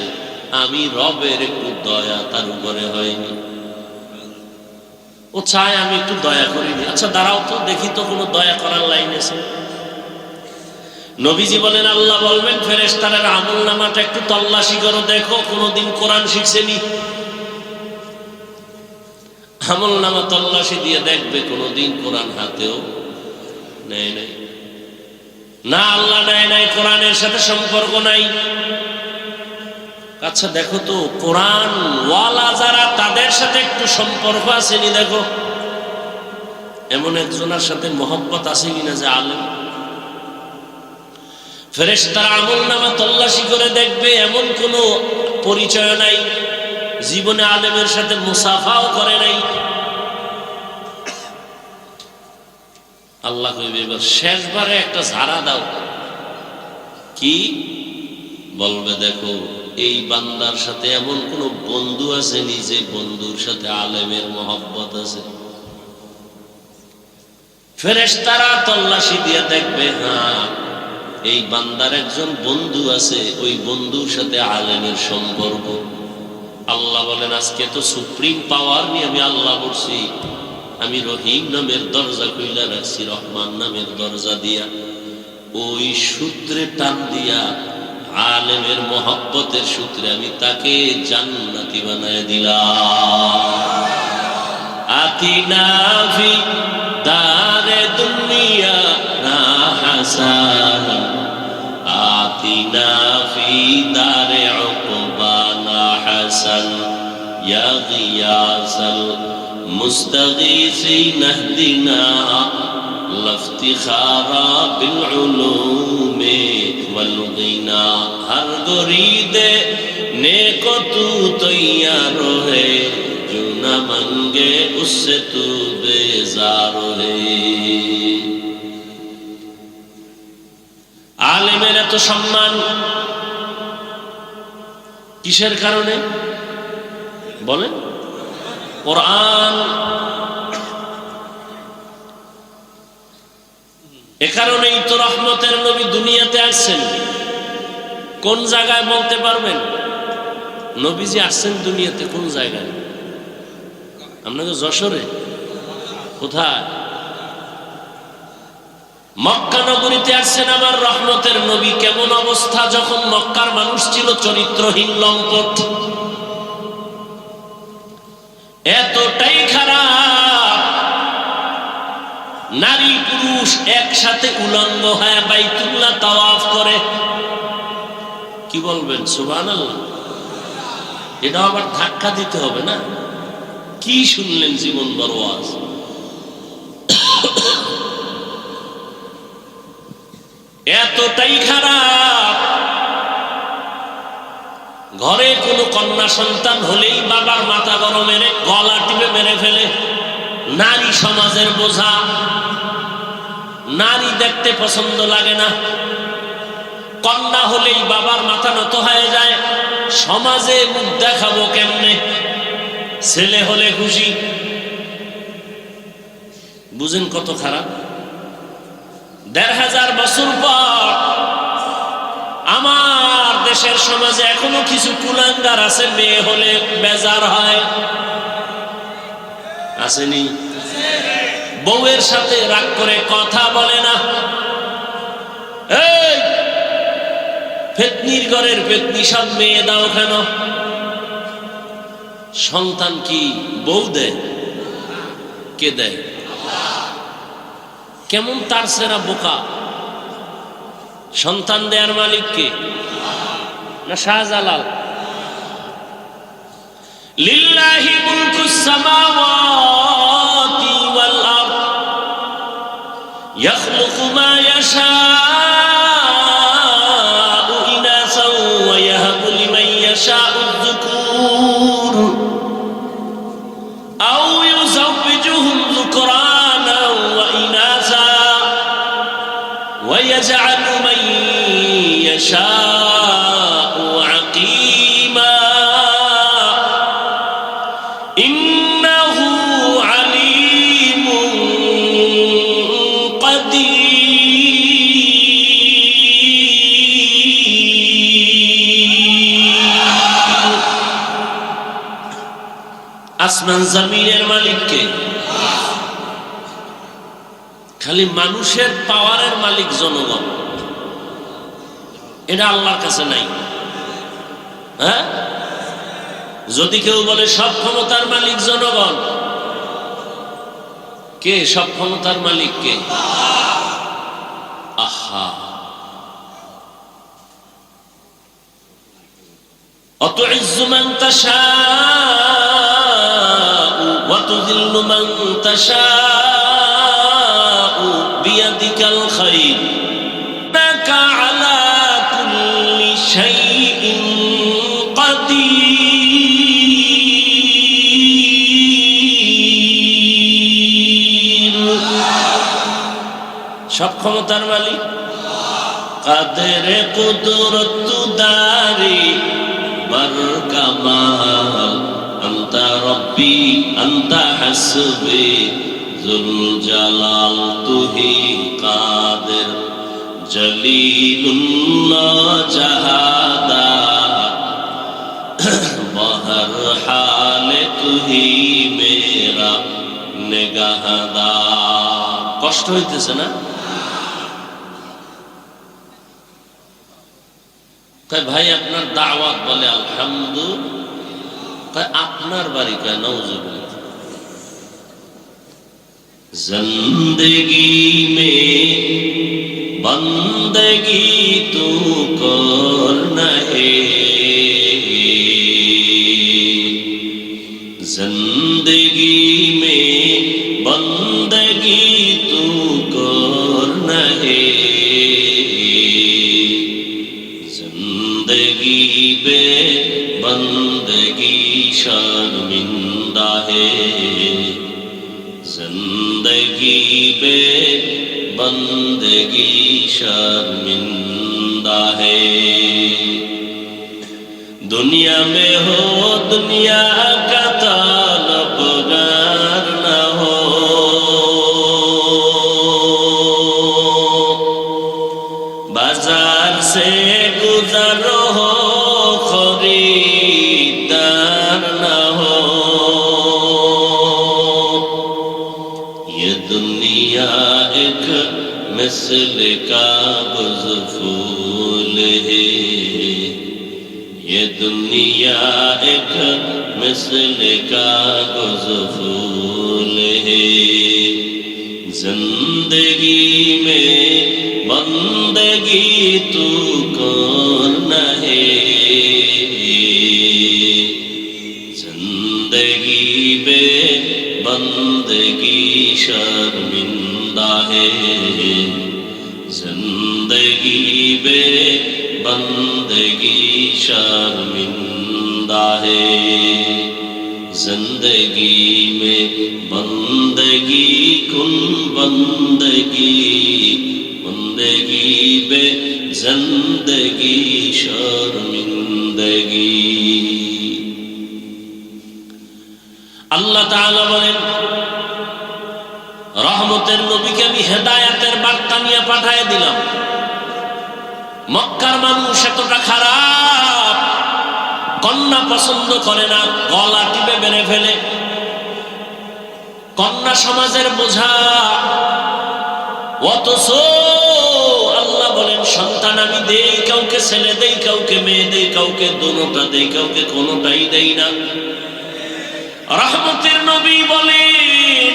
আমি রবের একটু দয়া তার উপরে হয়নি, ও চায় আমি একটু দয়া করিনি। আচ্ছা দাঁড়াও তো, দেখি তো কোনো দয়া করার লাইন আছে। নবীজি বলেন, আল্লাহ বলবেন, ফেরেশতারা আমল নামাটা একটু তল্লাশি করো, দেখো কোনদিন কোরআন শিখছেনি। আমল নামা তল্লাশি দিয়ে দেখবে কোনদিন কোরআন হাতেও নেয় নাই। না, আল্লাহ নেয় নাই, কোরআনের সাথে সম্পর্ক নাই। আচ্ছা দেখো তো, কোরআন ওয়ালা যারা, তাদের সাথে একটু সম্পর্ক আসেনি দেখো, এমন একজনের সাথে মহব্বত আছে কিনা যে আলেম। ফেরেশতারা আমল নামা তল্লাশি করে দেখবে, এমন কোনো পরিচয় নাই, জীবনে আলেমের সাথে মুসাফাও করে নাই। আল্লাহ কইবে, এবার শেষবারে একটা ঝাড়া দাও। কি বলবে? দেখো এই বান্দার সাথে এমন কোন বন্ধু আছে, নিজে বন্ধুর সাথে আলেমের মহব্বত আছে। ফেরেশতারা তল্লাশি দিয়ে দেখবে, হ্যাঁ এই বান্দার একজন বন্ধু আছে, ওই বন্ধুর সাথে আলেমের সম্পর্ক। আল্লাহ বলেন, আজকে তো সুপ্রিম পাওয়ার নিয়ে আমি আল্লাহ বলছি, আমি রহিম নামের দরজা কইলা রাখছি, রহমান নামের দরজা দিয়া, ওই সূত্রে টান দিয়া আলেমের মহব্বতের সূত্রে আমি তাকে জান্নাতি বানায় দিলাম। আতিনা ফি দারে দুনিয়া না হাসান আতিনা ফি দারে উকবানা হাসান ইয়া গিয়াসাল মুস্তাগীসিন ইহদিনা লফতিখারা বিল উলুমে ওয়াল গিনা হর গরিদে नेको तू तैयार है जो न मंगे उससे तू बेजार है आलिमेर एत सम्मान किसेर कारणे बोलें कुरान ए कारणेई तो रहमतेर नबी दुनियाते आसेन कोन जायगाय बोलते पारबेन নবীজি আসছেন দুনিয়াতে কোন জায়গায় আপনাকে যশোরে কোথায় মক্কা নগরীতে আসছেন আমার রহমতের নবী কেমন অবস্থা যখন মক্কার মানুষ ছিল চরিত্রহীন লম্পট এতটাই খারাপ নারী পুরুষ একসাথে উলঙ্গ হয়ে বাইতুল্লাহ তাওয়াফ করে কি বলবেন সুবহানাল্লাহ এটা আবার ধাক্কা দিতে হবে না কি শুনলেন জীবন বড় ওয়াজ এতটাই খারাপ ঘরে কোনো কন্যা সন্তান হলেই বাবার মাথা গরম মেরে গলা টিপে মেরে ফেলে নারী সমাজের বোঝা নারী দেখতে পছন্দ লাগে না কন্যা হলেই বাবার মাথা নত হয়ে যায় সমাজে মুখ দেখাবো কেমনে ছেলে হলে খুশি বুঝেন কত খারাপ ১৫০০ বছর পর আমার দেশের সমাজে এখনো কিছু কুলাঙ্গার আছে মেয়ে হলে বেজার হয় আসেনি বউয়ের সাথে রাগ করে কথা বলে না এই ফেতনির ঘরের ফেতনি সব মেয়ে দাও কেন সন্তান কি বউ দেয় কে দেয় কেমন তার সেরা বোকা সন্তান দেয়ার মালিক কে না শাহজালাল লিল্লাহি মুলকুস সামাওয়াতি ওয়াল আরদ ইয়াখলুকু মা ইয়াশা يشاء الذكور أو يزوجهم ذكرانا وإناثا ويجعل من يشاء عقيما إنه عليم قدير আসমান জমিনের মালিক কে খালি মানুষের পাওয়ারের মালিক জনগণ এটা আল্লাহর কাছে নাই হ্যাঁ যদি কেউ বলে সব ক্ষমতার মালিক জনগণ কে সব ক্ষমতার মালিক কে আহা أتعز من تشاء وتذل من تشاء بيدك الخير إنك على كل شيء قدير সব ক্ষমতার মালিক কাদের কুদরত দারি बर कमाल अंता रब्बी अंता हस्बी जुल जलाल तू ही कादिर जलीलुल्लाह जहादा बहर हाल तू ही मेरा निगाहदार कष्ट হইতেছে না कहे भाई अपना दावत बोले अल्हम्दुलिल्लाह कहे अपनार बाड़ी कहे नौजुबिल्लाह जिंदगी में बंदगी तू करना है, जिंदगी में बंदगी तू करना है, जिंदगी बे बंदगी शर्मिंदा है, जिंदगी बे बंदगी शर्मिंदा है। दुनिया में हो दुनिया का तलबगार न हो, बाजार से गुजरो हो खरीदार न हो। ये दुनिया एक मिसल कागज फूल है, ये दुनिया एक मिसल कागज फूल है, जिंदगी में बंदगी तू करना है, जिंदगी में बंदगी शर्मिंदा है, जिंदगी में बंदगी शर्मिंदा है, जिंदगी में बंदगी कुन बंदगी, बंदगी बे जिंदगी शर्मिंदगी। আল্লাহ তাআলা বলেন, রহমতের নবীকে আমি হেদায়েতের বার্তা নিয়ে পাঠিয়ে দিলাম। মক্কার মানুষ এতটা খারাপ, কন্যা পছন্দ করে না, গলা টিপে মেরে ফেলে, কন্যা সমাজের বোঝা। অথচ আল্লাহ বলেন, সন্তান আমি দেই, কাউকে ছেলে দেই, কাউকে মেয়ে দেই, কাউকে দোনোটা দেই, কাউকে কোনোটাই দেই না। রহমতের নবী বলেন,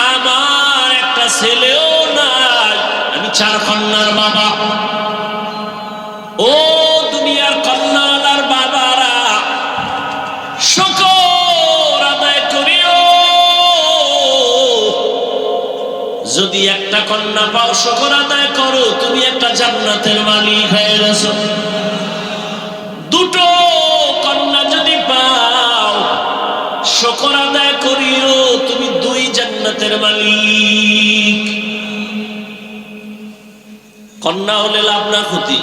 আমার একটা ছেলেও নাই, আমি 4 কন্যার বাবা। ও দুনিয়ার কন্যার বাবারা, শুকর আদায় করিও। যদি একটা কন্যা পাও, শুকর আদায় করো, তুমি একটা জান্নাতের মালিক হয়ে গেছো। দুটো কন্যা যদি পাও, শুকর আদায় করিও, তুমি 2 জান্নাতের মালিক। কন্যা হলে লাভ না ক্ষতি?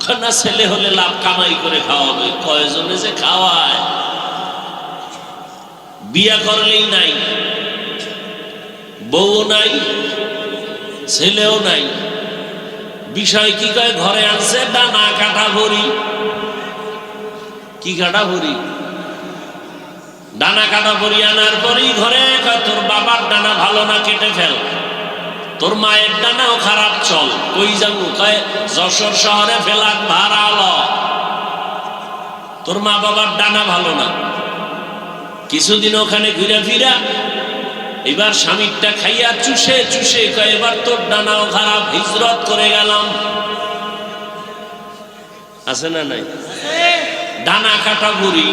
কন্যা ছেলে হলে লাভ, কামাই করে খাওয়াবে। কয়জনে যে খাওয়ায়, বিয়া করলেই নাই, বউ নাই, ছেলেও নাই। বিষয় কি কয়, ঘরে আনছে ডানা কাটা ভরি। কি কাটা ভরি? ডানা কাটা ভরি আনার পরই ঘরে কয়, তোর বাবার ডানা ভালো না, কেটে ফেল। তোর মায়ের ডানাও খারাপ, চল। কই যাবো? কয় যশোর শহরে ফেলাক ভাড়া ল। তোর মা বাবার ডানা ভালো না। কিছুদিন ওখানে ঘুরে ফিরা, এবার স্বামীরটা খাইয়া চুষে চুষে কয়, এবার তোর ডানাও খারাপ, হিজরত করে গেলাম। আছে না নাই? ডানা কাটা বুড়ি,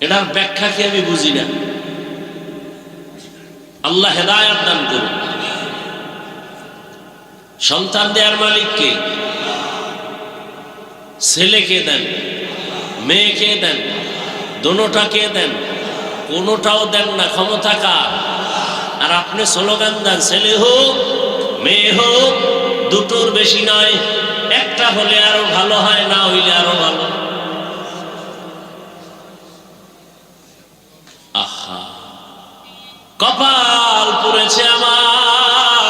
এটার ব্যাখ্যা কি আমি বুঝি না। আল্লাহ হেদায়েত দান করুন। সন্তান দেওয়ার মালিক কে? ছেলেকে দেন, মেয়েকে দেন, দোনোটাকে দেন, কোনোটাও দেন না, ক্ষমতা কার? আর আপনি স্লোগান দেন, ছেলে হোক মেয়ে হোক, দুটোর বেশি নয়, একটা হলে আরো ভালো হয়, না হইলে আরো ভালো। আহা, কপাল পুড়েছে আমার।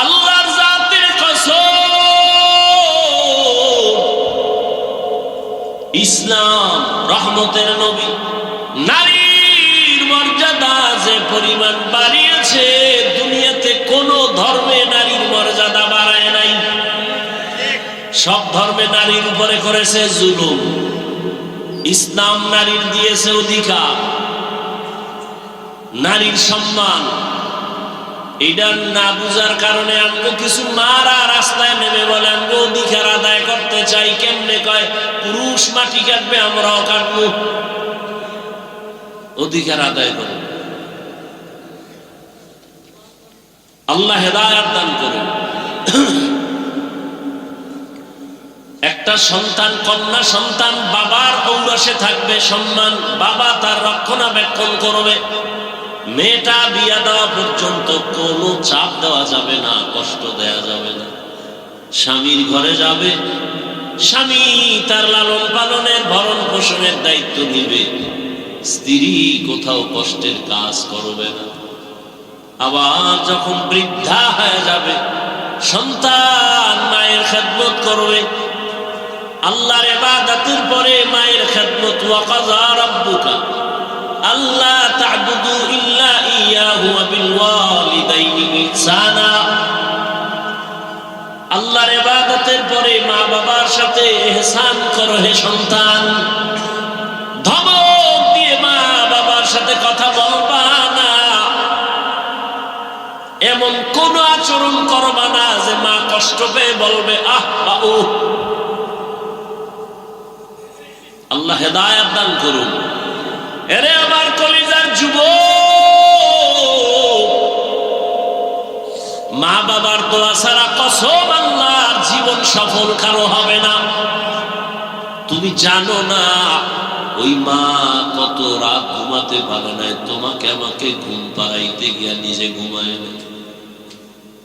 আল্লাহর জাতের কসম, ইসলাম রহমতের নবী নারীর মর্যাদা যে পরিমাণ বাড়িয়েছে, দুনিয়াতে কোন ধর্মে নারীর মর্যাদা বাড়ায় নাই। সব ধর্মে নারীর উপরে করেছে জুলুম। ইসলাম নারীর দিয়েছে অধিকার, নারীর সম্মান। এটা না বুঝার কারণে আমগো কিছু মারা রাস্তায় নেমে বলে আমগো অধিকার আদায় করতে চাই। কেমনে কয়, পুরুষ মাটি কাটবে আমরাও কাটবো, অধিকার আদায় করো। আল্লাহ হেদায়েত দান করুন। একটা সন্তান, কন্যা সন্তান বাবার ঔরসে থাকবে, সম্মান, বাবা তার রক্ষণাবেক্ষণ করবে। মেয়েটা বিয়া দেওয়া পর্যন্ত কোনো চাপ দেওয়া যাবে না, কষ্ট দেওয়া যাবে না। স্বামীর ঘরে যাবে, স্বামী তার লালন পালনের ভরণ পোষণের দায়িত্ব নিবে, স্ত্রী কোথাও কষ্টের কাজ করবে না। আবার যখন বৃদ্ধা হয়ে যাবে, সন্তান মায়ের খেদমত করবে। আল্লাহর ইবাদতের পরে মায়ের খেদমত। ওয়া কাযা রাব্বুকা আল্লা তা'বুদু ইল্লা ইয়াহু ওয়া বিল ওয়ালিদাইনি ইহসানা। আল্লাহর ইবাদতের পরে মা বাবার সাথে ইহসান করো হে সন্তান। ধমক দিয়ে মা বাবার সাথে কথা বলবা না, এমন কোন আচরণ করবা না যে মা কষ্ট পেয়ে বলবে আহ বা ও। আল্লাহ হেদায়েত দান করুন। এরে আমার কলিজার যুবক, মা বাবার দোয়া ছাড়া কসম আল্লাহর জীবন সফল কারো হবে না। তুমি জানো না ওই মা কত রাত ঘুমাতে পারে না, তোমাকে আমাকে ঘুম পাড়াইতে গিয়া নিজে ঘুমায় না।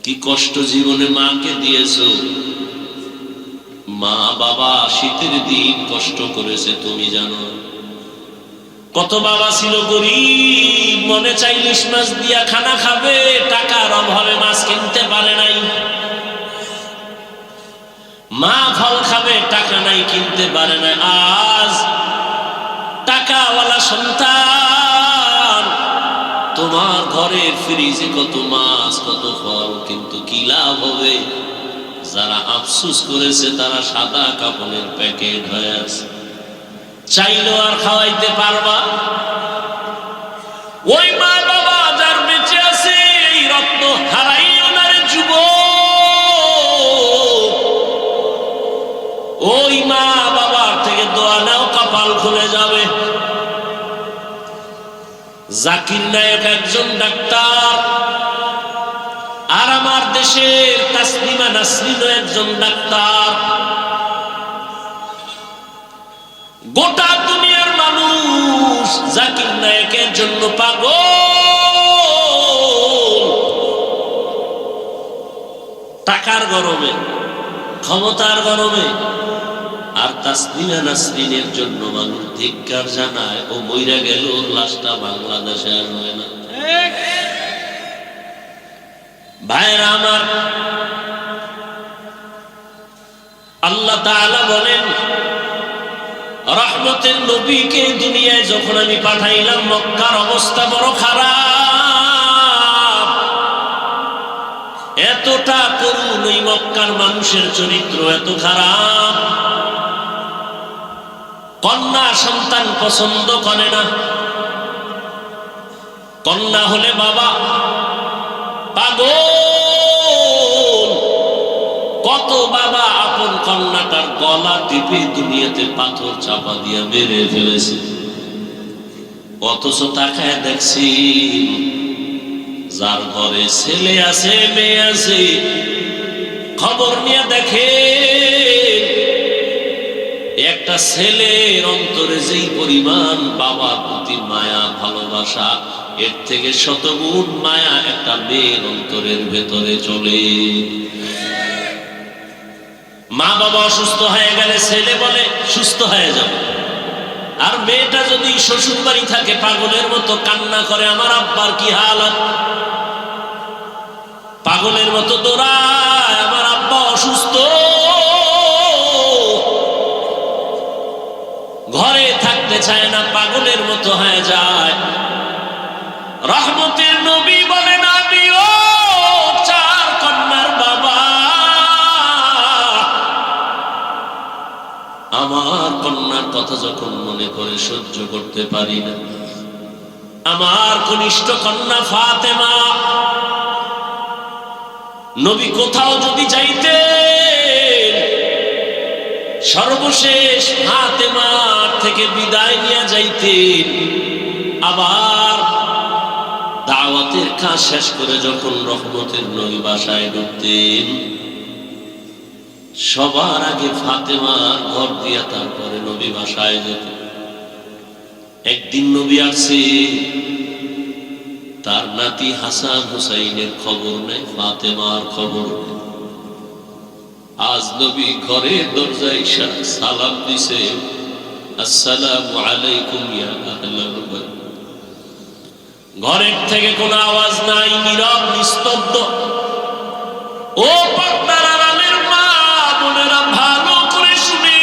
কি কষ্ট জীবনে মাকে দিয়েছো। মা বাবা শীতের দিন কষ্ট করেছে তুমি জানো। কত বাবা ছিল গরিব, মনে চাই ইলিশ মাছ দিয়া খানা খাবে, টাকার অভাবে মাছ কিনতে পারে নাই। মা ফল খাবে, টাকা নাই, কিনতে পারে না। আজ টাকাওয়ালা সন্তান, তোমার ঘরের ফ্রিজে কত মাছ কত ফল, কিন্তু কি লাভ হবে? যারা আফসোস করেছে তারা সাদা কাপড়ের প্যাকেট হয়ে আছে। চাইলেও আর খাওয়াইতে পারবা? ওই মা বাবা যার বেঁচে আছে, এই রত্ন হারাইও না রে যুবক। ওই মা বাবার থেকে দোয়া নাও, কপাল খুলে যাবে। জাকির নায়ক একজন ডাক্তার, আর আমার দেশের তাসলিমা নাসরিনও একজন ডাক্তার। গোটা দুনিয়ার মানুষ জাকির নায়কের জন্য পাগল। টাকার গরমে, ক্ষমতার গরমে। আর তাসলিমা নাসরিনের জন্য মানুষ ধিক্কার জানায়। ও মইরা গেল, ওর লাশটা বাংলাদেশে আর হয় না। ভাইরা আমার, আল্লাহ তাআলা বলেন, রহমতের নবীকে দুনিয়ায় যখন আমি পাঠাইলাম, মক্কার অবস্থা বড় খারাপ। এতটা করুণ ওই মক্কার মানুষের চরিত্র, এত খারাপ। কন্যা সন্তান পছন্দ করে না। কন্যা হলে বাবা পাগল। কত বাবা আপন কন্যাটার গলা টিপে দুনিয়াতে পাথর চাপা দিয়া মেরে ফেলেছে। অথচ তাকায় দেখছি যার ঘরে ছেলে আছে মেয়ে আছে, খবর নিয়ে দেখে একটা ছেলের অন্তরে যেই পরিমাণ বাবার প্রতি মায়া ভালোবাসা, এর থেকে শতগুণ মায়া একটা মেয়ের অন্তরের ভেতরে চলে। মা বাবা অসুস্থ হয়ে গেলে ছেলে বলে সুস্থ হয়ে যাব, আর মেয়েটা যদি শ্বশুর বাড়ি থাকে পাগলের মতো কান্না করে, আমার আব্বার কি হালাত। পাগলের মতো দৌড়ায়, আমার আব্বা অসুস্থ। ঘরে থাকতে চায় না, পাগলের মতো হয়ে যায়। রহমতের নবী বলেন, আমিও চার কন্যার বাবা। আমার আমার কন্যার কথা যখন মনে করে সহ্য করতে পারি না। আমার কনিষ্ঠ কন্যা ফাতেমা, নবী কোথাও যদি যাইতেন সর্বশেষ ফাতেমার থেকে বিদায় নিয়ে যাইতেন। আবার দাওয়াতের কাজ শেষ করে যখন রহমতের নবী বাসায় ঢুকতেন, সবার আগে ফাতেমার ঘর দিয়া তারপরে নবী বাসায় যেত। একদিন নবী আসছে, তার নাতি হাসান হুসাইনের খবর নেই, ফাতেমার খবর নেই। আজ নবী ঘরের দরজায় সালাম দিছে, আসসালামু আলাইকুম ইয়া আহলাল বাইত। ঘরের থেকে কোনো আওয়াজ নাই, নীরব নিস্তব্ধ। ও পর্দার আড়ালের মা বোনেরা, ভালো করে শুনেন,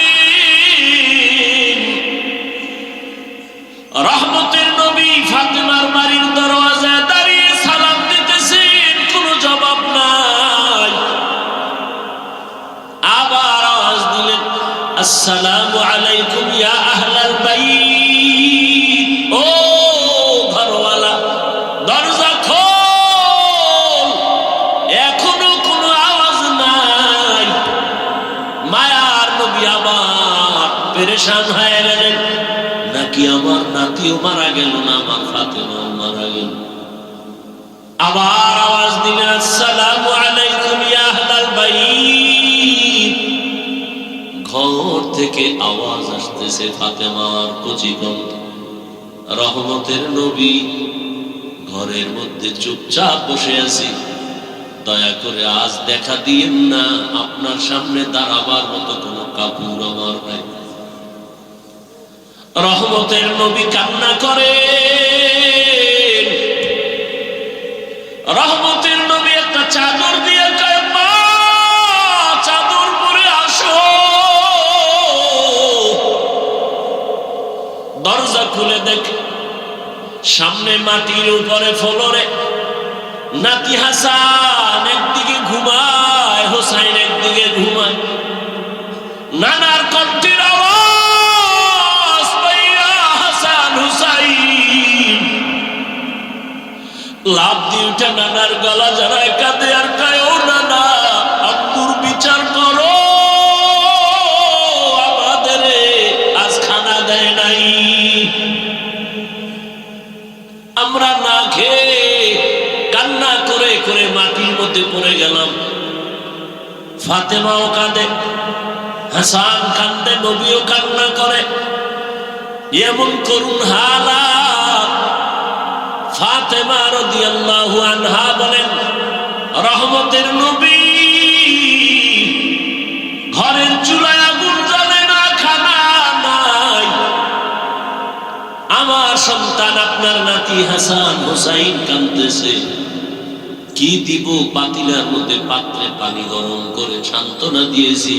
রহমতের নবী ফাতেমার বাড়ির দরওয়াজায় দাঁড়িয়ে সালাম দিতেছেন, কোনো জবাব নাই। আবার আওয়াজ দিলেন, আসসালামু আলাইকুম ইয়া আহলাল বাইত। ও ঘরওয়ালা, দরজা খোল। এখনো কোনো আওয়াজ নাই। মায়ার নবী আবার পেরেশান হয়ে গেলেন, নাকি আমার নাতিও মারা গেল, না আমার ফাতেমাও মারা গেল। আবার আওয়াজ দিলেন, আসসালামু আলাইকুম ইয়া আহলাল বাইত। ঘর থেকে আওয়াজ আসতেছে ফাতেমার কচি কণ্ঠ। রহমতের নবী, ঘরের মধ্যে চুপচাপ বসে আছি, দয়া করে আজ দেখা দিয়েন না, আপনার সামনে দাঁড়াবার মতো কোনো কাপড় আমার নাই। রহমতের নবী কান্না করে। রহমতের নবী একটা চাদর দিয়ে কয়, মা চাদর পরে আসো। দরজা খুলে দেখে সামনে মাটির উপরে ফ্লোরে নাতি হাসান একদিকে ঘুমায়, হোসাইন একদিকে ঘুমায়। নানার কণ্ঠের আওয়াজ পাইয়া হাসান হুসাইন লাফ দিয়ে উঠে নানার গলা জড়ায় কাঁদে আর কয়, ও নানা, আব্বুর বিচার করো, আমাদের আজ খানা দেয় নাই, আমরা না খেয়ে কান্না করে করে মাটির মধ্যে পড়ে গেলাম। ফাতেমাও কাঁদে, হাসান কান্দে, নবীও কান্না করে। এমন করুণ হালাত। ফাতেমা রাদিয়াল্লাহু আনহা বলেন, রহমতের নবী ঘরের চুলায় আগুন জ্বলে না, খানা নাই। আমার সন্তান আপনার নাতি হাসান হুসাইন কাঁদতেছে, কি দিব? পাতিলার মধ্যে পাত্রে পানি গরম করে সান্ত্বনা দিয়েছি,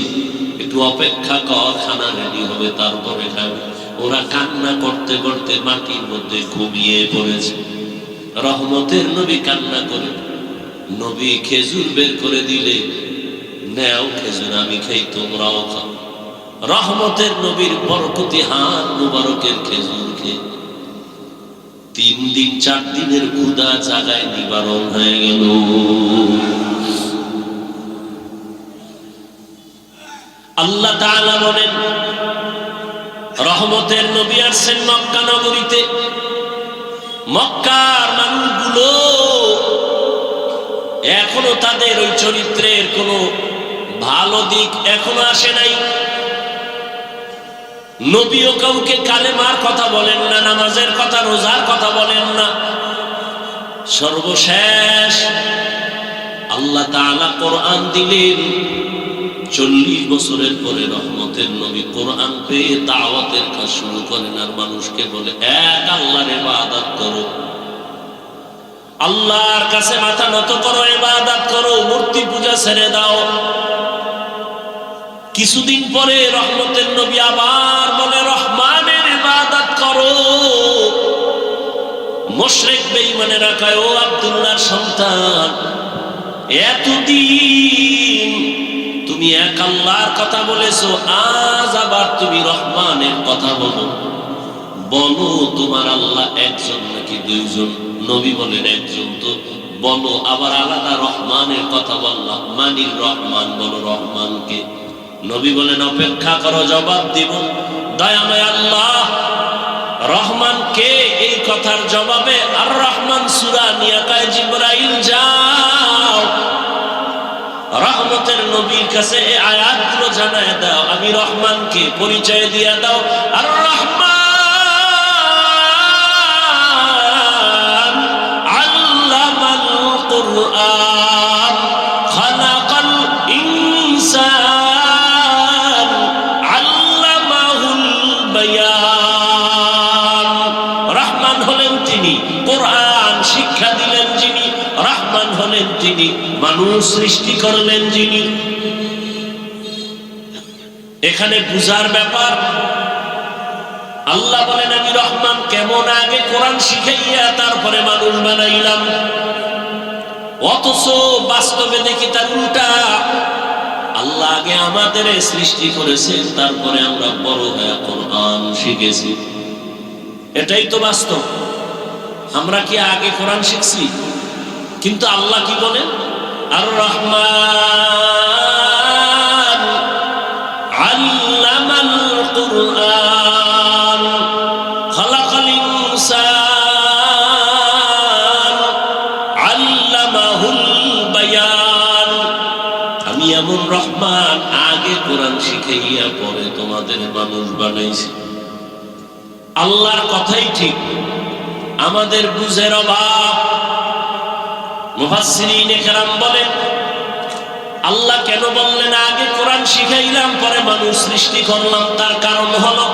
একটু অপেক্ষা কর, খানা রেডি হবে তারপরে খাবে। ওরা কান্না করতে করতে মাটির মধ্যে ঘুমিয়ে পড়েছে। রহমতের নবী কান্না করে, নবী খেজুর বের করে দিলে, নেও খেজুর, আমি খাই, তোমরাও খাও। রহমতের নবীর বরকতি হাত মুবারকের খেজুর খেয়ে 3 দিন 4 দিনের ক্ষুধা জাগায় নিবারণ হয়ে গেল। আল্লাহ তাআলা বলেন, রহমতের নবী আসছেন মক্কা নগরীতে। মক্কার মানুষগুলো এখনো তাদের ওই চরিত্রের কোনো ভালো দিক এখনো আসে নাই। নবীও কাউকে কালেমার কথা বলেন না, নামাজের কথা, রোজার কথা বলেন না। সর্বশেষ আল্লাহ তাআলা কোরআন দিলেন। 40 বছরের পরে রহমতের নবী কোরআন পেয়ে দাওয়াতের কাজ শুরু করেন, আর মানুষকে বলে, এক আল্লাহর ইবাদত করো, আল্লাহর কাছে মাথা নত করো, ইবাদত করো, মূর্তি পূজা ছেড়ে দাও। কিছুদিন পরে রহমতের নবী আবার বলে, রহমানের ইবাদত করো। মুশরিক বেঈমানেরা কয়, ও আব্দুল্লাহর সন্তান, এতদিন তুমি এক আল্লাহর কথা বলেছো, আজ আবার তুমি রহমানের কথা বলো। বলো তোমার আল্লাহ একজন নাকি দুইজন? নবী বলেন একজন। তো বলো আবার আলাদা রহমানের কথা বললাম, মানির রহমান, বলো রহমানকে। নবী বলেন অপেক্ষা করো, জবাব দিব। দয়াময় আল্লাহ রহমান কে? এই কথার জবাবে আর রহমান সূরা নিয়ে কয় জিবরাইল যাও রহমতের নবীর কাছে এই আয়াতগুলো জানায় দাও, আমি রহমানকে পরিচয় দিয়ে দাও। আর রহমান আল্লামাল কুরআন খালাকাল ইনসান আল্লামাহুল বায়ান। রহমান হলেন তিনি, কোরআন শিক্ষা দিলেন যিনি। রহমান হলেন তিনি, মানুষ সৃষ্টি করলেন যিনি। এখানে বুঝার ব্যাপার। আল্লাহ বলেন আমি রহমান, কেমন? আগে কোরআন শিখাইয়া তারপরে মানুষ বানাইলাম। অথচ বাস্তবে দেখি তার উল্টা। আল্লাহ আগে আমাদের সৃষ্টি করেছেন, তারপরে আমরা বড় হয়ে কোরআন শিখেছি। এটাই তো বাস্তব। আমরা কি আগে কোরআন শিখছি? কিন্তু আল্লাহ কি বলেন? আর রহমান আল্লামাল কুরআন খালাকাল ইনসান আল্লামাহুল বায়ান। আমি এমন রহমান, আগে কোরআন শিখাইয়া পরে তোমাদের মানুষ বানাইছি। আল্লাহর কথাই ঠিক, আমাদের বুঝের অভাব। মুফাসসিরিনে কেরাম বলেন আল্লাহ কেন বললেন আগে কোরআন শিখাইলাম পরে মানুষ সৃষ্টি করলাম? তার কারণ হলো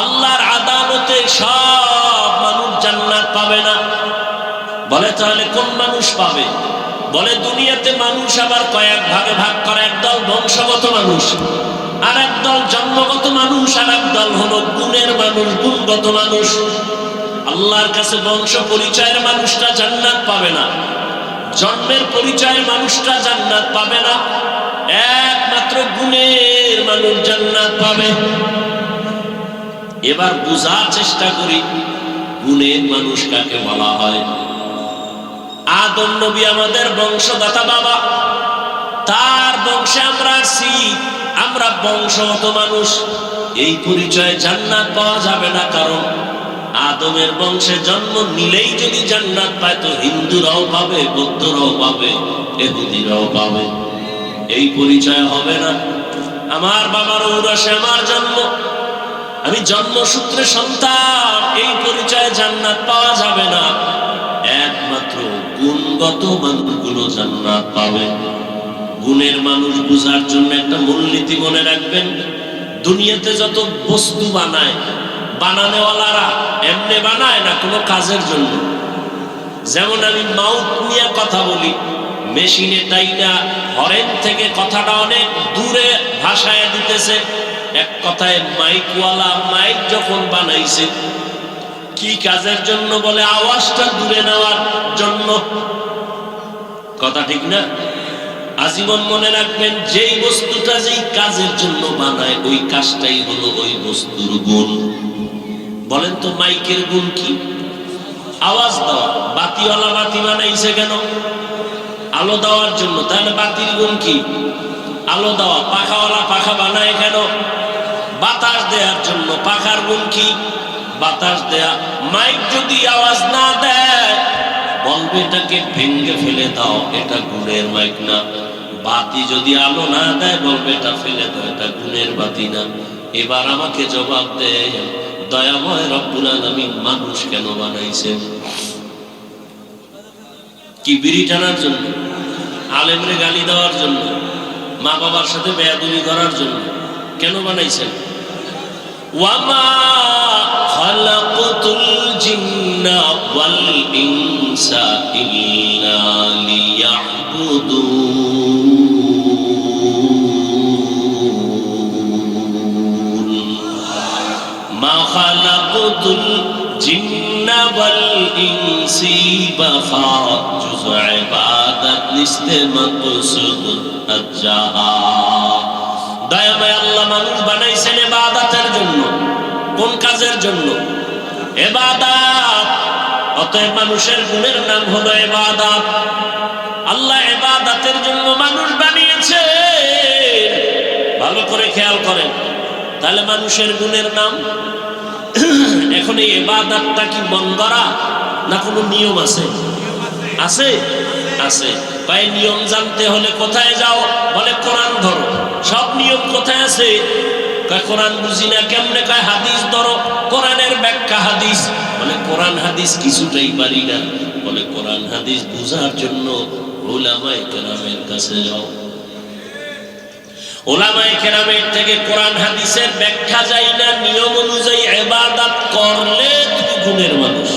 আল্লাহর আদালতে সব মানুষ জান্নাত পাবে না। বলে তাহলে কোন মানুষ পাবে? বলে দুনিয়াতে মানুষ আবার কয়েক ভাগে ভাগ করে। একদল বংশগত মানুষ, আর একদল জন্মগত মানুষ, আর একদল হলো গুণের মানুষ, গুণগত মানুষ। আল্লাহর কাছে বংশ পরিচয়ের মানুষটা জান্নাত পাবে না, জন্মের পরিচয়ের মানুষটা জান্নাত পাবে না, একমাত্র গুণের মানুষ জান্নাত পাবে। এবার বুঝার চেষ্টা করি গুণের মানুষ কাকে বলা হয়। আদম নবী আমাদের বংশদাতা বাবা, তার বংশে আমরা আছি, আমরা বংশগত মানুষ। এই পরিচয়ে জান্নাত পাওয়া যাবে না, কারণ আদমের বংশে জন্ম নিলেই যদি জান্নাত পায় তো হিন্দুরাও পাবে, বৌদ্ধরাও পাবে, ইহুদিরাও পাবে। এই পরিচয় হবে না। আমার বাবার ঔরসে আমার জন্ম, আমি জন্মসূত্রে সন্তান, এই পরিচয়ে জান্নাত পাওয়া যাবে না। একমাত্র গুণগত মানুষগুলো জান্নাত পাবে। গুণের মানুষ বুঝার জন্য একটা মূলনীতি মনে রাখবেন। দুনিয়াতে যত বস্তু বানায়, বানানেওয়ালারা এমনি বানায় না, কোনো কাজের জন্য। যেমন আমি মাউথ নিয়ে কথা বলি, মেশিনে টাইনা হরেন থেকে কথাটা অনেক দূরে ভাষায় দিতেছে। এক কথায় মাইকওয়ালা মাইক যখন বানাইছে, কি কাজের জন্য? বলে আওয়াজটা দূরে নেওয়ার জন্য। কথা ঠিক না? আজীবন মনে রাখবেন, যেই বস্তুটা যেই কাজের জন্য বানায় ওই কাজটাই হলো ওই বস্তুর গুণ। বলেন তো মাইকের গুণ কি? আওয়াজ দেওয়া। বাতিওয়ালা বাতি বানাইছে কেন? আলো দেওয়ার জন্য। তাহলে বাতির গুণ কি? আলো দেওয়া। পাখাওয়ালা পাখা বানায় কেন? বাতাস দেওয়ার জন্য। পাখার গুণ কি? বাতাস দেয়া। মাইক যদি আওয়াজ না দেয় বলবে এটাকে ভেঙে ফেলে দাও, এটা গুণের মাইক না। বাতি যদি আলো না দেয় বলবে এটা ফেলে দাও, এটা গুণের বাতি না। এবার আমাকে জবাব দেয়, দয়াময় রব্বুল আলামিন মানুষ কেন বানাইছেন? কি বিড়ি টানার জন্য? আলেমরে গালি দেওয়ার জন্য? মা বাবার সাথে বেয়াদবি করার জন্য? কেন বানাইছেন? ওয়ামা খালাকতুল জিন্না ওয়াল ইনসা ইল্লা লিয়াবুদুন। মা খালাকতুল জিন্না ওয়াল ইনসি বাফা জুজ ইবাদত নিস্তে মাকসুদ আজ্জাহা। দয়াময় আল্লাহ মানুষ বানাইছেন ইবাদতের জন্য। কোন কাজের জন্য? ইবাদত। অতএব মানুষের গুণের নাম হলো ইবাদত। আল্লাহ ইবাদতের জন্য মানুষ বানিয়েছে। ভালো করে খেয়াল করেন, তাহলে মানুষের গুণের নাম। এখন এই ইবাদতটা কি মন গড়া না কোনো নিয়ম আছে? আছে, আছে। তাই নিয়ম জানতে হলে কোথায় যাও? বলে কোরআন ধরো। সব নিয়ম কোথায় আছে? কয় কোরআন বুঝি না কেমনে? কয় হাদিস ধরো, কোরআনের ব্যাখ্যা হাদিস। বলে কোরআন হাদিস কিছুটাই পারি না। বলে কোরআন হাদিস বুঝার জন্য উলামায়ে কেরামের কাছে যাও। উলামায়ে কেরামের থেকে কোরআন হাদিসের ব্যাখ্যা যাই না, নিয়ম অনুযায়ী ইবাদত করলে তুমি গুণের মানুষ।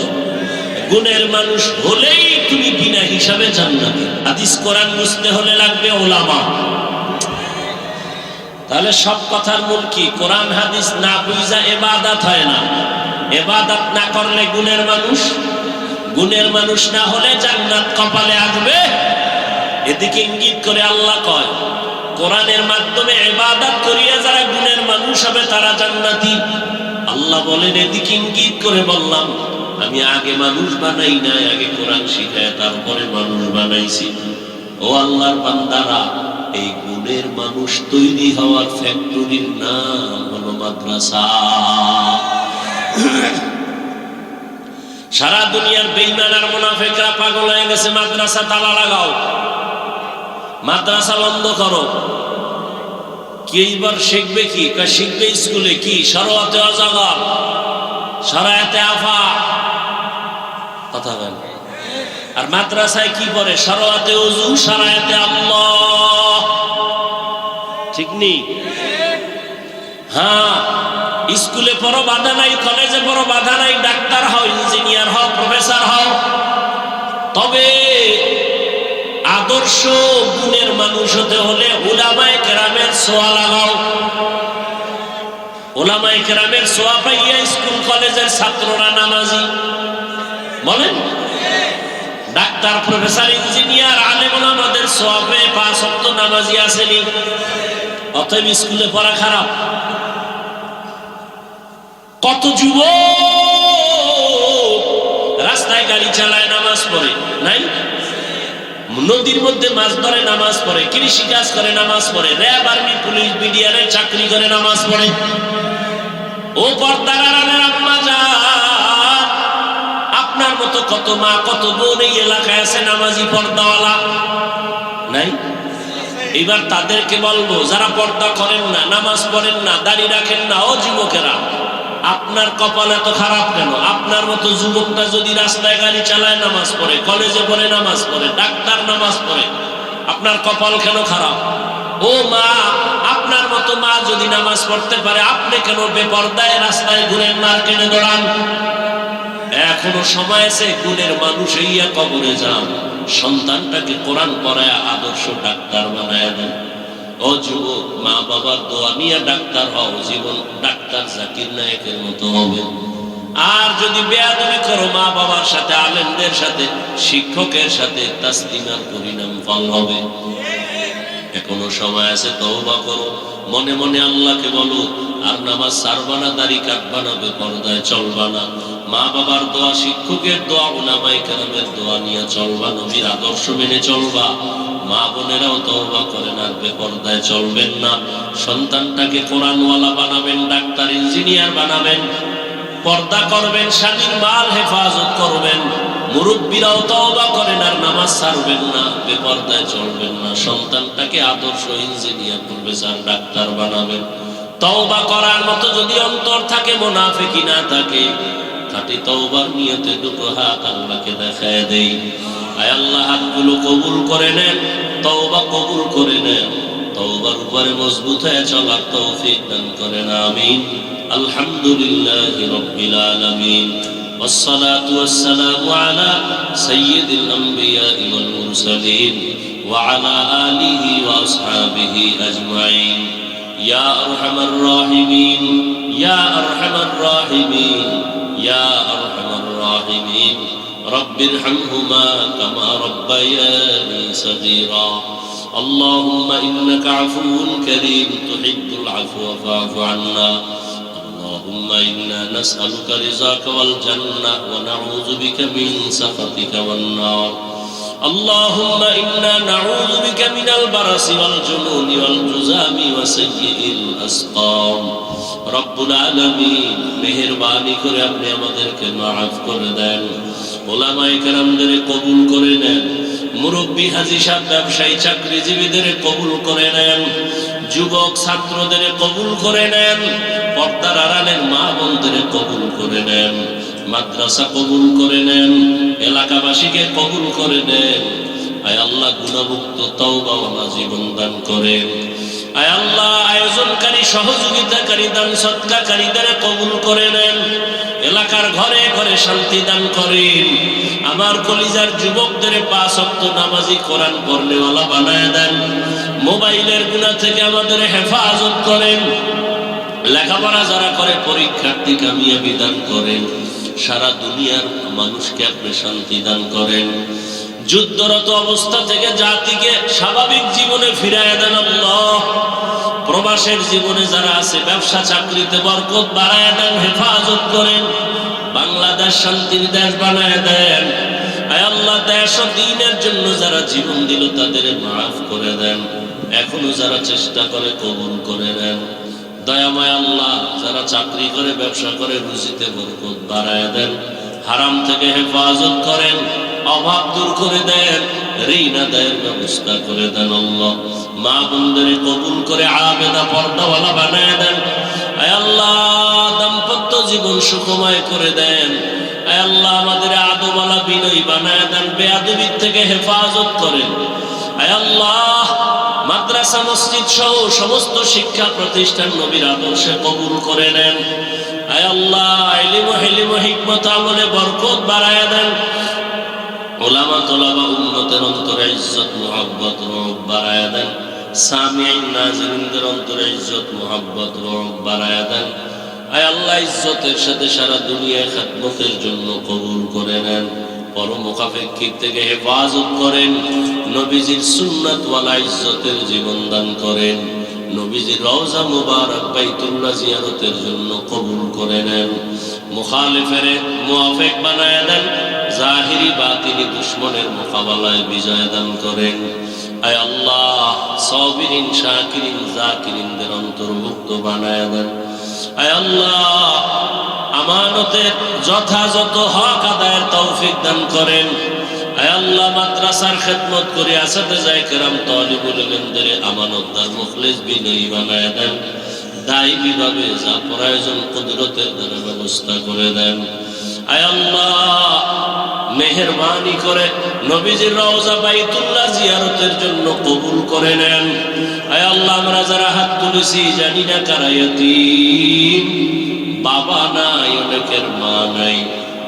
গুণের মানুষ হলেই তুমি বিনা হিসাবে জান্নাতি। হাদিস কোরআন বুঝতে হলে লাগবে উলামা। তাহলে সব কথার মূল কি? কোরআন হাদিস না বুঝা ইবাদত হয় না। ইবাদত না করলে গুণের মানুষ, গুণের মানুষ না হলে জান্নাত কপালে আসবে। এদিকে ইঙ্গিত করে আল্লাহ কয়, কোরআনের মাধ্যমে ইবাদত করিয়া যারা গুণের মানুষ হবে তারা জান্নাতি। আল্লাহ বলেন, এদিকে ইঙ্গিত করে বললাম আমি আগে মানুষ বানাই নাই, আগে কোরআন শিখায় তারপরে মানুষ বানাইছি। ও আল্লাহর বান্দারা, এই গুণের মানুষ তৈরি হওয়ার ফ্যাক্টরির নাম হলো মাদ্রাসা। সারা দুনিয়ার বেঈমান আর মুনাফিকরা পাগল হয়ে গেছে, মাদ্রাসা তালা লাগাও, মাদ্রাসা বন্ধ করো। কি এইবার শিখবে কি? শিখবে স্কুলে কি? শরআতে আযাগার, শরআতে আফা, কথা বলেন। আর মাদ্রাসায় কি পড়ে? শরআতে ওযু, শরআতে আল্লাহ। ঠিক নেই? হ্যাঁ, স্কুলে পড়ো বাধা নাই, কলেজে পড়ো বাধা নাই, ডাক্তার হও, ইঞ্জিনিয়ার হও, প্রফেসর হও। তবে আদর্শ গুণের মানুষ হতে হলে উলামায়ে কেরামের ছোঁয়া লাগাও। উলামায়ে কেরামের ছোঁয়া পাইয়া স্কুল কলেজের ছাত্ররা নামাজি। বলেন, ডাক্তার, প্রফেসর, ইঞ্জিনিয়ার, আলেম ওলামাদের ছোঁয়া পেয়ে 5 ওয়াক্ত নামাজি আসেনি। অতএব স্কুলে পড়া খারাপ। কত যুবক রাস্তায় গাড়ি চালায়, নামাজ পড়ে নাই? নদীর মধ্যে মাছ ধরে নামাজ পড়ে, কৃষি কাজ করে নামাজ পড়ে, র্যাব, আর্মি, পুলিশ, বিডিআর চাকরি করে নামাজ পড়ে। ও পর্দার আড়ালের আম্মা জান, আপনার মতো কত মা, কত বোন এই এলাকায় আছে নামাজি পর্দাওয়ালা নাই? এবার তাদেরকে বলবো, যারা পর্দা করেন না, নামাজ পড়েন না, দাড়ি রাখেন না, ও যুবকেরা, আপনার কপাল এত খারাপ কেন? আপনার মতো যুবকটা যদি রাস্তায় গাড়ি চালায়, নামাজ পড়ে, কলেজে পড়ে নামাজ পড়ে, ডাক্তার নামাজ পড়ে, আপনার কপাল কেন খারাপ? ও মা, আপনার মতো মা যদি নামাজ পড়তে পারে, আপনি কেন বেপরদায় রাস্তায় ঘুরেন, মার্কেটে দৌড়ান? এখনো সময় আছে, গুণের মানুষ হইয়া কবরে যান, সন্তানটাকে কোরআন পড়ায় আদর্শ ডাক্তার বানায় দেন। ও যুবক, মা বাবার দোয়া নিয়ে ডাক্তার হও, জীবন ডাক্তার জাকির নায়েকের মতো হবে। আর যদি বেয়াদবি করো মা বাবার সাথে, আলেমদের সাথে, শিক্ষকের সাথে, তাসলিমার পরিণাম ফল হবে। এখনো সময় আছে, তওবা করো, মনে মনে আল্লাহকে বলো। আর নামাজ ছাড়বা না, দাড়ি কাটবা না, বেপরদায় চলবা না, মা বাবার দোয়া, শিক্ষকের দোয়া, উলামায়ে কেরামের দোয়া নিয়ে চলবা, নবীর আদর্শ মেনে চলবা। মা বোনেরাও তওবা করেন, আর বেপরদায় চলবেন না। সন্তানটাকে কোরআনওয়ালা বানাবেন, ডাক্তার, ইঞ্জিনিয়ার বানাবেন, পর্দা করবেন, স্বামীর মাল হেফাজত করবেন। মুরব্বীরাও তওবা করেন, আর নামাজ ছাড়বেন না, বেপরদায় চলবেন না। সন্তানটাকে আদর্শ ইঞ্জিনিয়ার, প্রফেসর, ডাক্তার বানাবেন। তওবা করার মতো যদি অন্তর থাকে, মুনাফিকি না থাকে, খাঁটি তওবার নিয়তে দুটো হাত আল্লাহকে দেখায় দেই। আয় আল্লাহ, হাতগুলো কবুল করে নেন, তওবা কবুল করে নেন, তওবার উপরে মজবুত হয়ে চলার তৌফিক দান করেন। আমিন। আলহামদুলিল্লাহি রাব্বিল আলামিন, والصلاة والسلام على سيد الأنبياء والمرسلين وعلى آله وأصحابه أجمعين. يا أرحم الراحمين، يا أرحم الراحمين، يا أرحم الراحمين، رب ارحمهما كما ربياني صغيرا. اللهم إنك عفو كريم تحب العفو فاعف عنا اللهم إنا نسألك رضاك والجنة ونعوذ بك من سخطك والنار اللهم إنا نعوذ بك من البرص والجنون والجذام وسيء الأسقام رب العالمين মেহেরবানি করে আপনি আমাদেরকে মাফ করে দেন উলামায়ে কেরামদের কবুল করে নেন মুরব্বী হাজী সাহেব ব্যবসায়ী চাকরিজীবীদের কবুল করে নেন যুবক ছাত্রদের কবুল করে নেন পর্দার আড়ালের মা বোনদের কবুল করে নেন মাদ্রাসা কবুল করে নেন এলাকাবাসীকে কবুল করে নেন আয় আল্লাহ গুনাহমুক্ত তওবাওয়ালা জীবন দান করেন আয় আল্লাহ আয়োজনকারী সহযোগিতাকারী দান সদকাকারীদের কবুল করে নেন এলাকার ঘরে ঘরে শান্তি দান করেন আমার কলিজার যুবকদের 5 ওয়াক্ত নামাজি কোরআন পড়নেওয়ালা বানায় দেন মোবাইলের গুনাহ থেকে আমাদের হেফাজত করেন লেখাপড়া যারা করে পরীক্ষার্থী কামিয়াবি দান করেন সারা দুনিয়ার মানুষকে আপনি শান্তি দান করেন যুদ্ধরত অবস্থা থেকে জাতিকে স্বাভাবিক জীবনে ফিরায় দেন আল্লাহ প্রবাসের জীবনে যারা আছে ব্যবসা চাকরিতে বরকত বাড়ায় দেন হেফাজত করেন বাংলাদেশ শান্তির দেশ বানায় দেন আয় আল্লাহ দেশ ও দ্বীনের জন্য যারা জীবন দিল তাদের মাফ করে দেন এখনো যারা চেষ্টা করে কবুল করে নেন দয়াময় আল্লাহ যারা চাকরি করে ব্যবসা করে রুজিতে বরকত বাড়ায় দেন হারাম থেকে হেফাজত করেন অভাব দূর করে দেন ঋণ আদায়ের ব্যবস্থা করে দেন আল্লাহ মা বোনদের কবুল করে আবেদা পর্দাওয়ালা বানায় দেন আয় আল্লাহ দাম্পত্য জীবন সুখময় করে দেন আয় আল্লাহ আমাদের আদবওয়ালা বিনয়ী বানায় দেন বেয়াদবির থেকে হেফাজত করেন আয় আল্লাহ মাদ্রাসা মসজিদ সহ সমস্ত শিক্ষা প্রতিষ্ঠান নবীর আদর্শে কবুল করে নেন আয় আল্লাহ ইলম ও হিলম ও হিকমত আমলে বরকত বাড়ায় দেন উলামা তোলাবা উম্মতের অন্তরে ইজ্জত মুহাব্বত রব বাড়ায় দেন সামিঈন নাযিরিনদের অন্তরে ইজ্জত মুহাব্বত রব বাড়ায় দেন আয় আল্লাহ ইজ্জতের সাথে সারা দুনিয়ায় খিদমতের জন্য কবুল করে নেন পরমুখাপেক্ষিক থেকে হেফাজত করেন নবীজির সুন্নাত ওয়ালা ইজ্জতের জীবন দান করেন নবীজির রওজা মুবারক বাইতুল্লাহ জিয়ারতের জন্য কবুল করে নেন মুখালিফের মুওয়াফিক বানায় দেন জাহিরি বাতিনি দুশমনের মোকাবেলায় বিজয় দান করেন আয় আল্লাহ সাবিরিন শাকিরিন যাকিরিনদের অন্তর্ভুক্ত বানায় দেন আয় আল্লাহ আমানতের যথাযথ হক আদায়ের তৌফিক দান করেন আয় আল্লাহ মাদ্রাসার খেদমত করে আসাতেজায়ে কেরাম তালিবুল ইলমদের আমানতদার মুখলিস বিনয়ী বানায় দেন দায়ী ভাবে যা প্রয়োজন কুদরতের দ্বারা ব্যবস্থা করে দেন আয় আল্লাহ মেহেরবানি করে নবীজির রওজা বাইতুল্লাহ জিয়ারতের জন্য কবুল করে নেন আয় আল্লাহ আমরা যারা হাত তুলেছি জানি না কারা ইয়াতীম বাবা নাই অনেকের মা নাই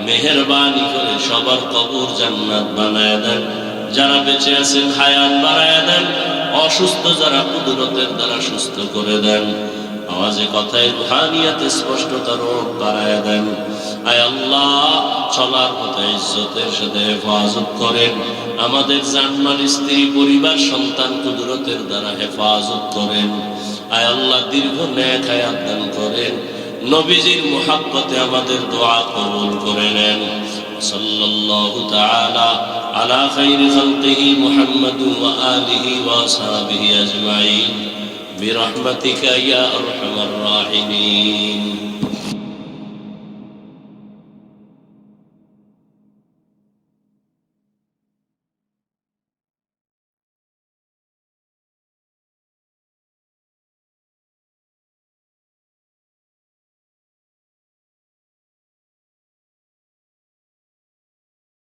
মেহেরবানি করে সবার কবর জান্নাত বানায় দেন যারা বেঁচে আছেন হায়াত বাড়ায় দেন অসুস্থ যারা কুদরতের দ্বারা সুস্থ করে দেন আওয়াজে কথায় রুহানিয়াতে স্পষ্টতা রূপ বাড়ায় দেন আয় আল্লাহ চলার পথে ইজ্জতের সাথে হেফাজত করেন আমাদের জানমাল স্ত্রী পরিবার সন্তান কুদরতের দ্বারা হেফাজত করেন আয় আল্লাহ দীর্ঘ নেক হায়াত দান করেন নবীজির মুহাব্বতে আমাদের দোয়া কবুল করে নেন সাল্লাল্লাহু তাআলা আলা খাইরি খালকিহি মুহাম্মাদ ওয়া আলিহি ওয়া আসহাবিহি আজমাইন বিরহমাতিকা ইয়া আরহামার রাহিমিন।